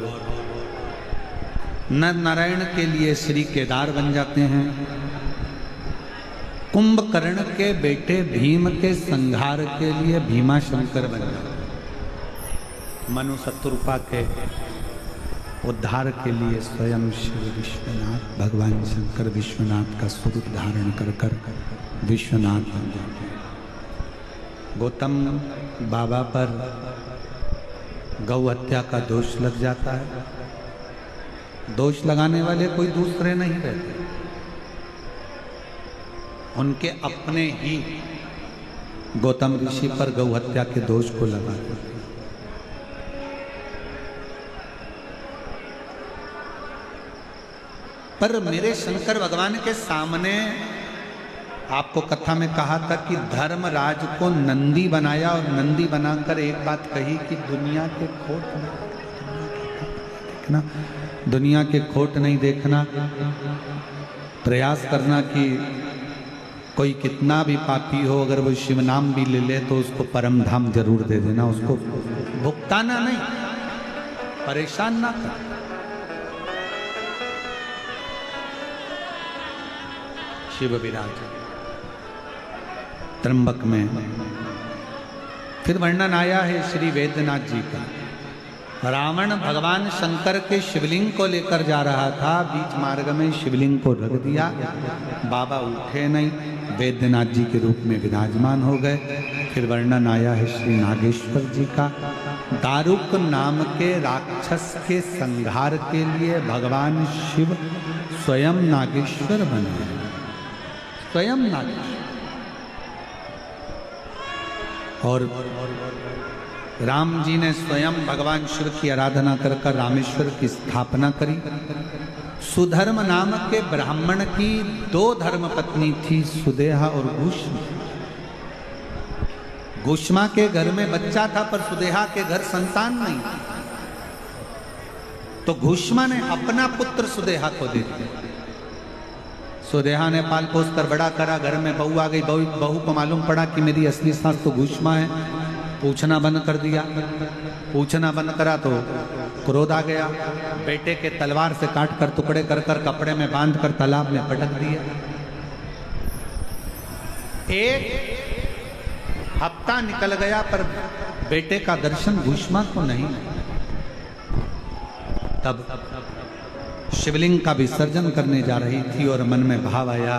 नर नारायण के लिए श्री केदार बन जाते हैं। कुंभकर्ण के बेटे भीम के संहार के लिए भीमा शंकर बन जाते हैं। मनु शत्रुपा के उद्धार के लिए स्वयं शिव विश्वनाथ भगवान शंकर विश्वनाथ का स्वरूप धारण कर कर विश्वनाथ बन जाते हैं। गौतम बाबा पर गौ हत्या का दोष लग जाता है। दोष लगाने वाले कोई दूसरे नहीं रहते, उनके अपने ही गौतम ऋषि पर गौ हत्या के दोष को लगाते। पर मेरे शंकर भगवान के सामने आपको कथा में कहा था कि धर्मराज को नंदी बनाया और नंदी बनाकर एक बात कही कि दुनिया के खोट देखना, दुनिया के खोट नहीं देखना, प्रयास करना कि कोई कितना भी पापी हो अगर वो शिव नाम भी ले ले तो उसको परम धाम जरूर दे देना, उसको भुगताना नहीं, परेशान ना कर। शिव विराज त्र्यंबक में फिर वर्णन आया है श्री वेदनाथ जी का। रावण भगवान शंकर के शिवलिंग को लेकर जा रहा था, बीच मार्ग में शिवलिंग को रख दिया, बाबा उठे नहीं, वेद्यनाथ जी के रूप में विराजमान हो गए। फिर वर्णन आया है श्री नागेश्वर जी का। दारुक नाम के राक्षस के संहार के लिए भगवान शिव स्वयं नागेश्वर बने, स्वयं नागेश्वर। और राम जी ने स्वयं भगवान शिव की आराधना कर कर रामेश्वर की स्थापना करी। सुधर्म नाम के ब्राह्मण की 2 धर्म पत्नी थी, सुदेहा और घुष्मा। घुष्मा के घर में बच्चा था पर सुदेहा के घर संतान नहीं, तो घुष्मा ने अपना पुत्र सुदेहा को दे दिया। सुदेहा ने पाल पोस कर बड़ा करा, घर में बहू आ गई, बहू को मालूम पड़ा कि मेरी असली सास तो घुष्मा है, पूछना बंद कर दिया। पूछना बंद करा तो क्रोध आ गया, बेटे के तलवार से काट कर टुकड़े कर कर कपड़े में बांध कर तालाब में पटक दिया। एक हफ्ता निकल गया पर बेटे का दर्शन घुष्मा को नहीं। तब शिवलिंग का विसर्जन करने जा रही थी और मन में भाव आया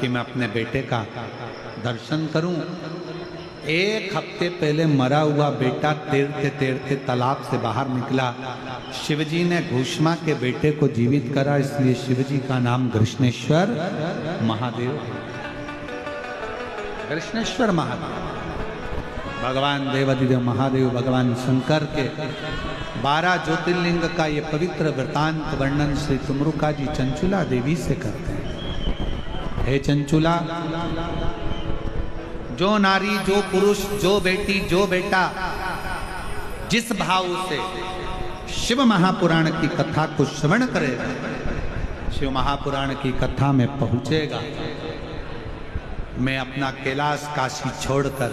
कि मैं अपने बेटे का दर्शन करूं। 1 हफ्ते पहले मरा हुआ बेटा तैरते तैरते तालाब से बाहर निकला। शिवजी ने घुष्मा के बेटे को जीवित करा, इसलिए शिवजी का नाम कृष्णेश्वर महादेव। कृष्णेश्वर महादेव भगवान देवादिदेव महादेव भगवान शंकर के 12 ज्योतिर्लिंग का ये पवित्र वृतांत वर्णन श्री तुमरुका जी चंचुला देवी से करते हैं। हे चंचुला, जो नारी, जो पुरुष, जो बेटी, जो बेटा जिस भाव से शिव महापुराण की कथा को श्रवण करेगा, शिव महापुराण की कथा में पहुंचेगा, मैं अपना कैलाश काशी छोड़कर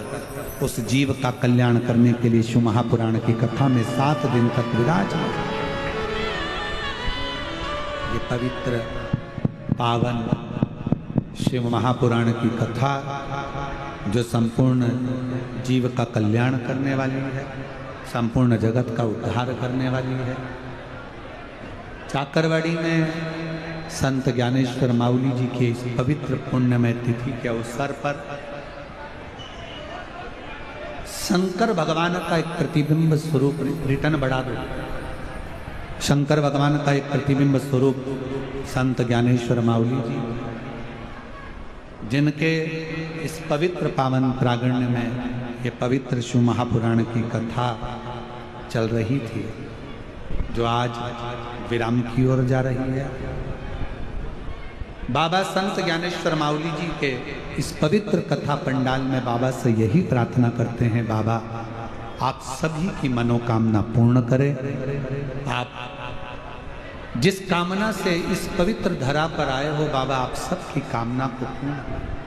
उस जीव का कल्याण करने के लिए शिव महापुराण की कथा में 7 दिन तक विराज। ये पवित्र पावन शिव महापुराण की कथा जो संपूर्ण जीव का कल्याण करने वाली है, संपूर्ण जगत का उद्धार करने वाली है। चाकरवाड़ी में संत ज्ञानेश्वर माउली जी के इस पवित्र पुण्यमय तिथि के अवसर पर शंकर भगवान का एक प्रतिबिंब स्वरूप, रिटर्न बढ़ा दो, शंकर भगवान का एक प्रतिबिंब स्वरूप संत ज्ञानेश्वर माउली जी, जिनके इस पवित्र पावन प्रांगण में ये पवित्र शिव महापुराण की कथा चल रही थी, जो आज विराम की ओर जा रही है। बाबा संत ज्ञानेश्वर माउली जी के इस पवित्र कथा पंडाल में बाबा से यही प्रार्थना करते हैं, बाबा आप सभी की मनोकामना पूर्ण करें। आप जिस कामना से इस पवित्र धरा पर आए हो बाबा, आप सबकी कामना को पूर्ण करें।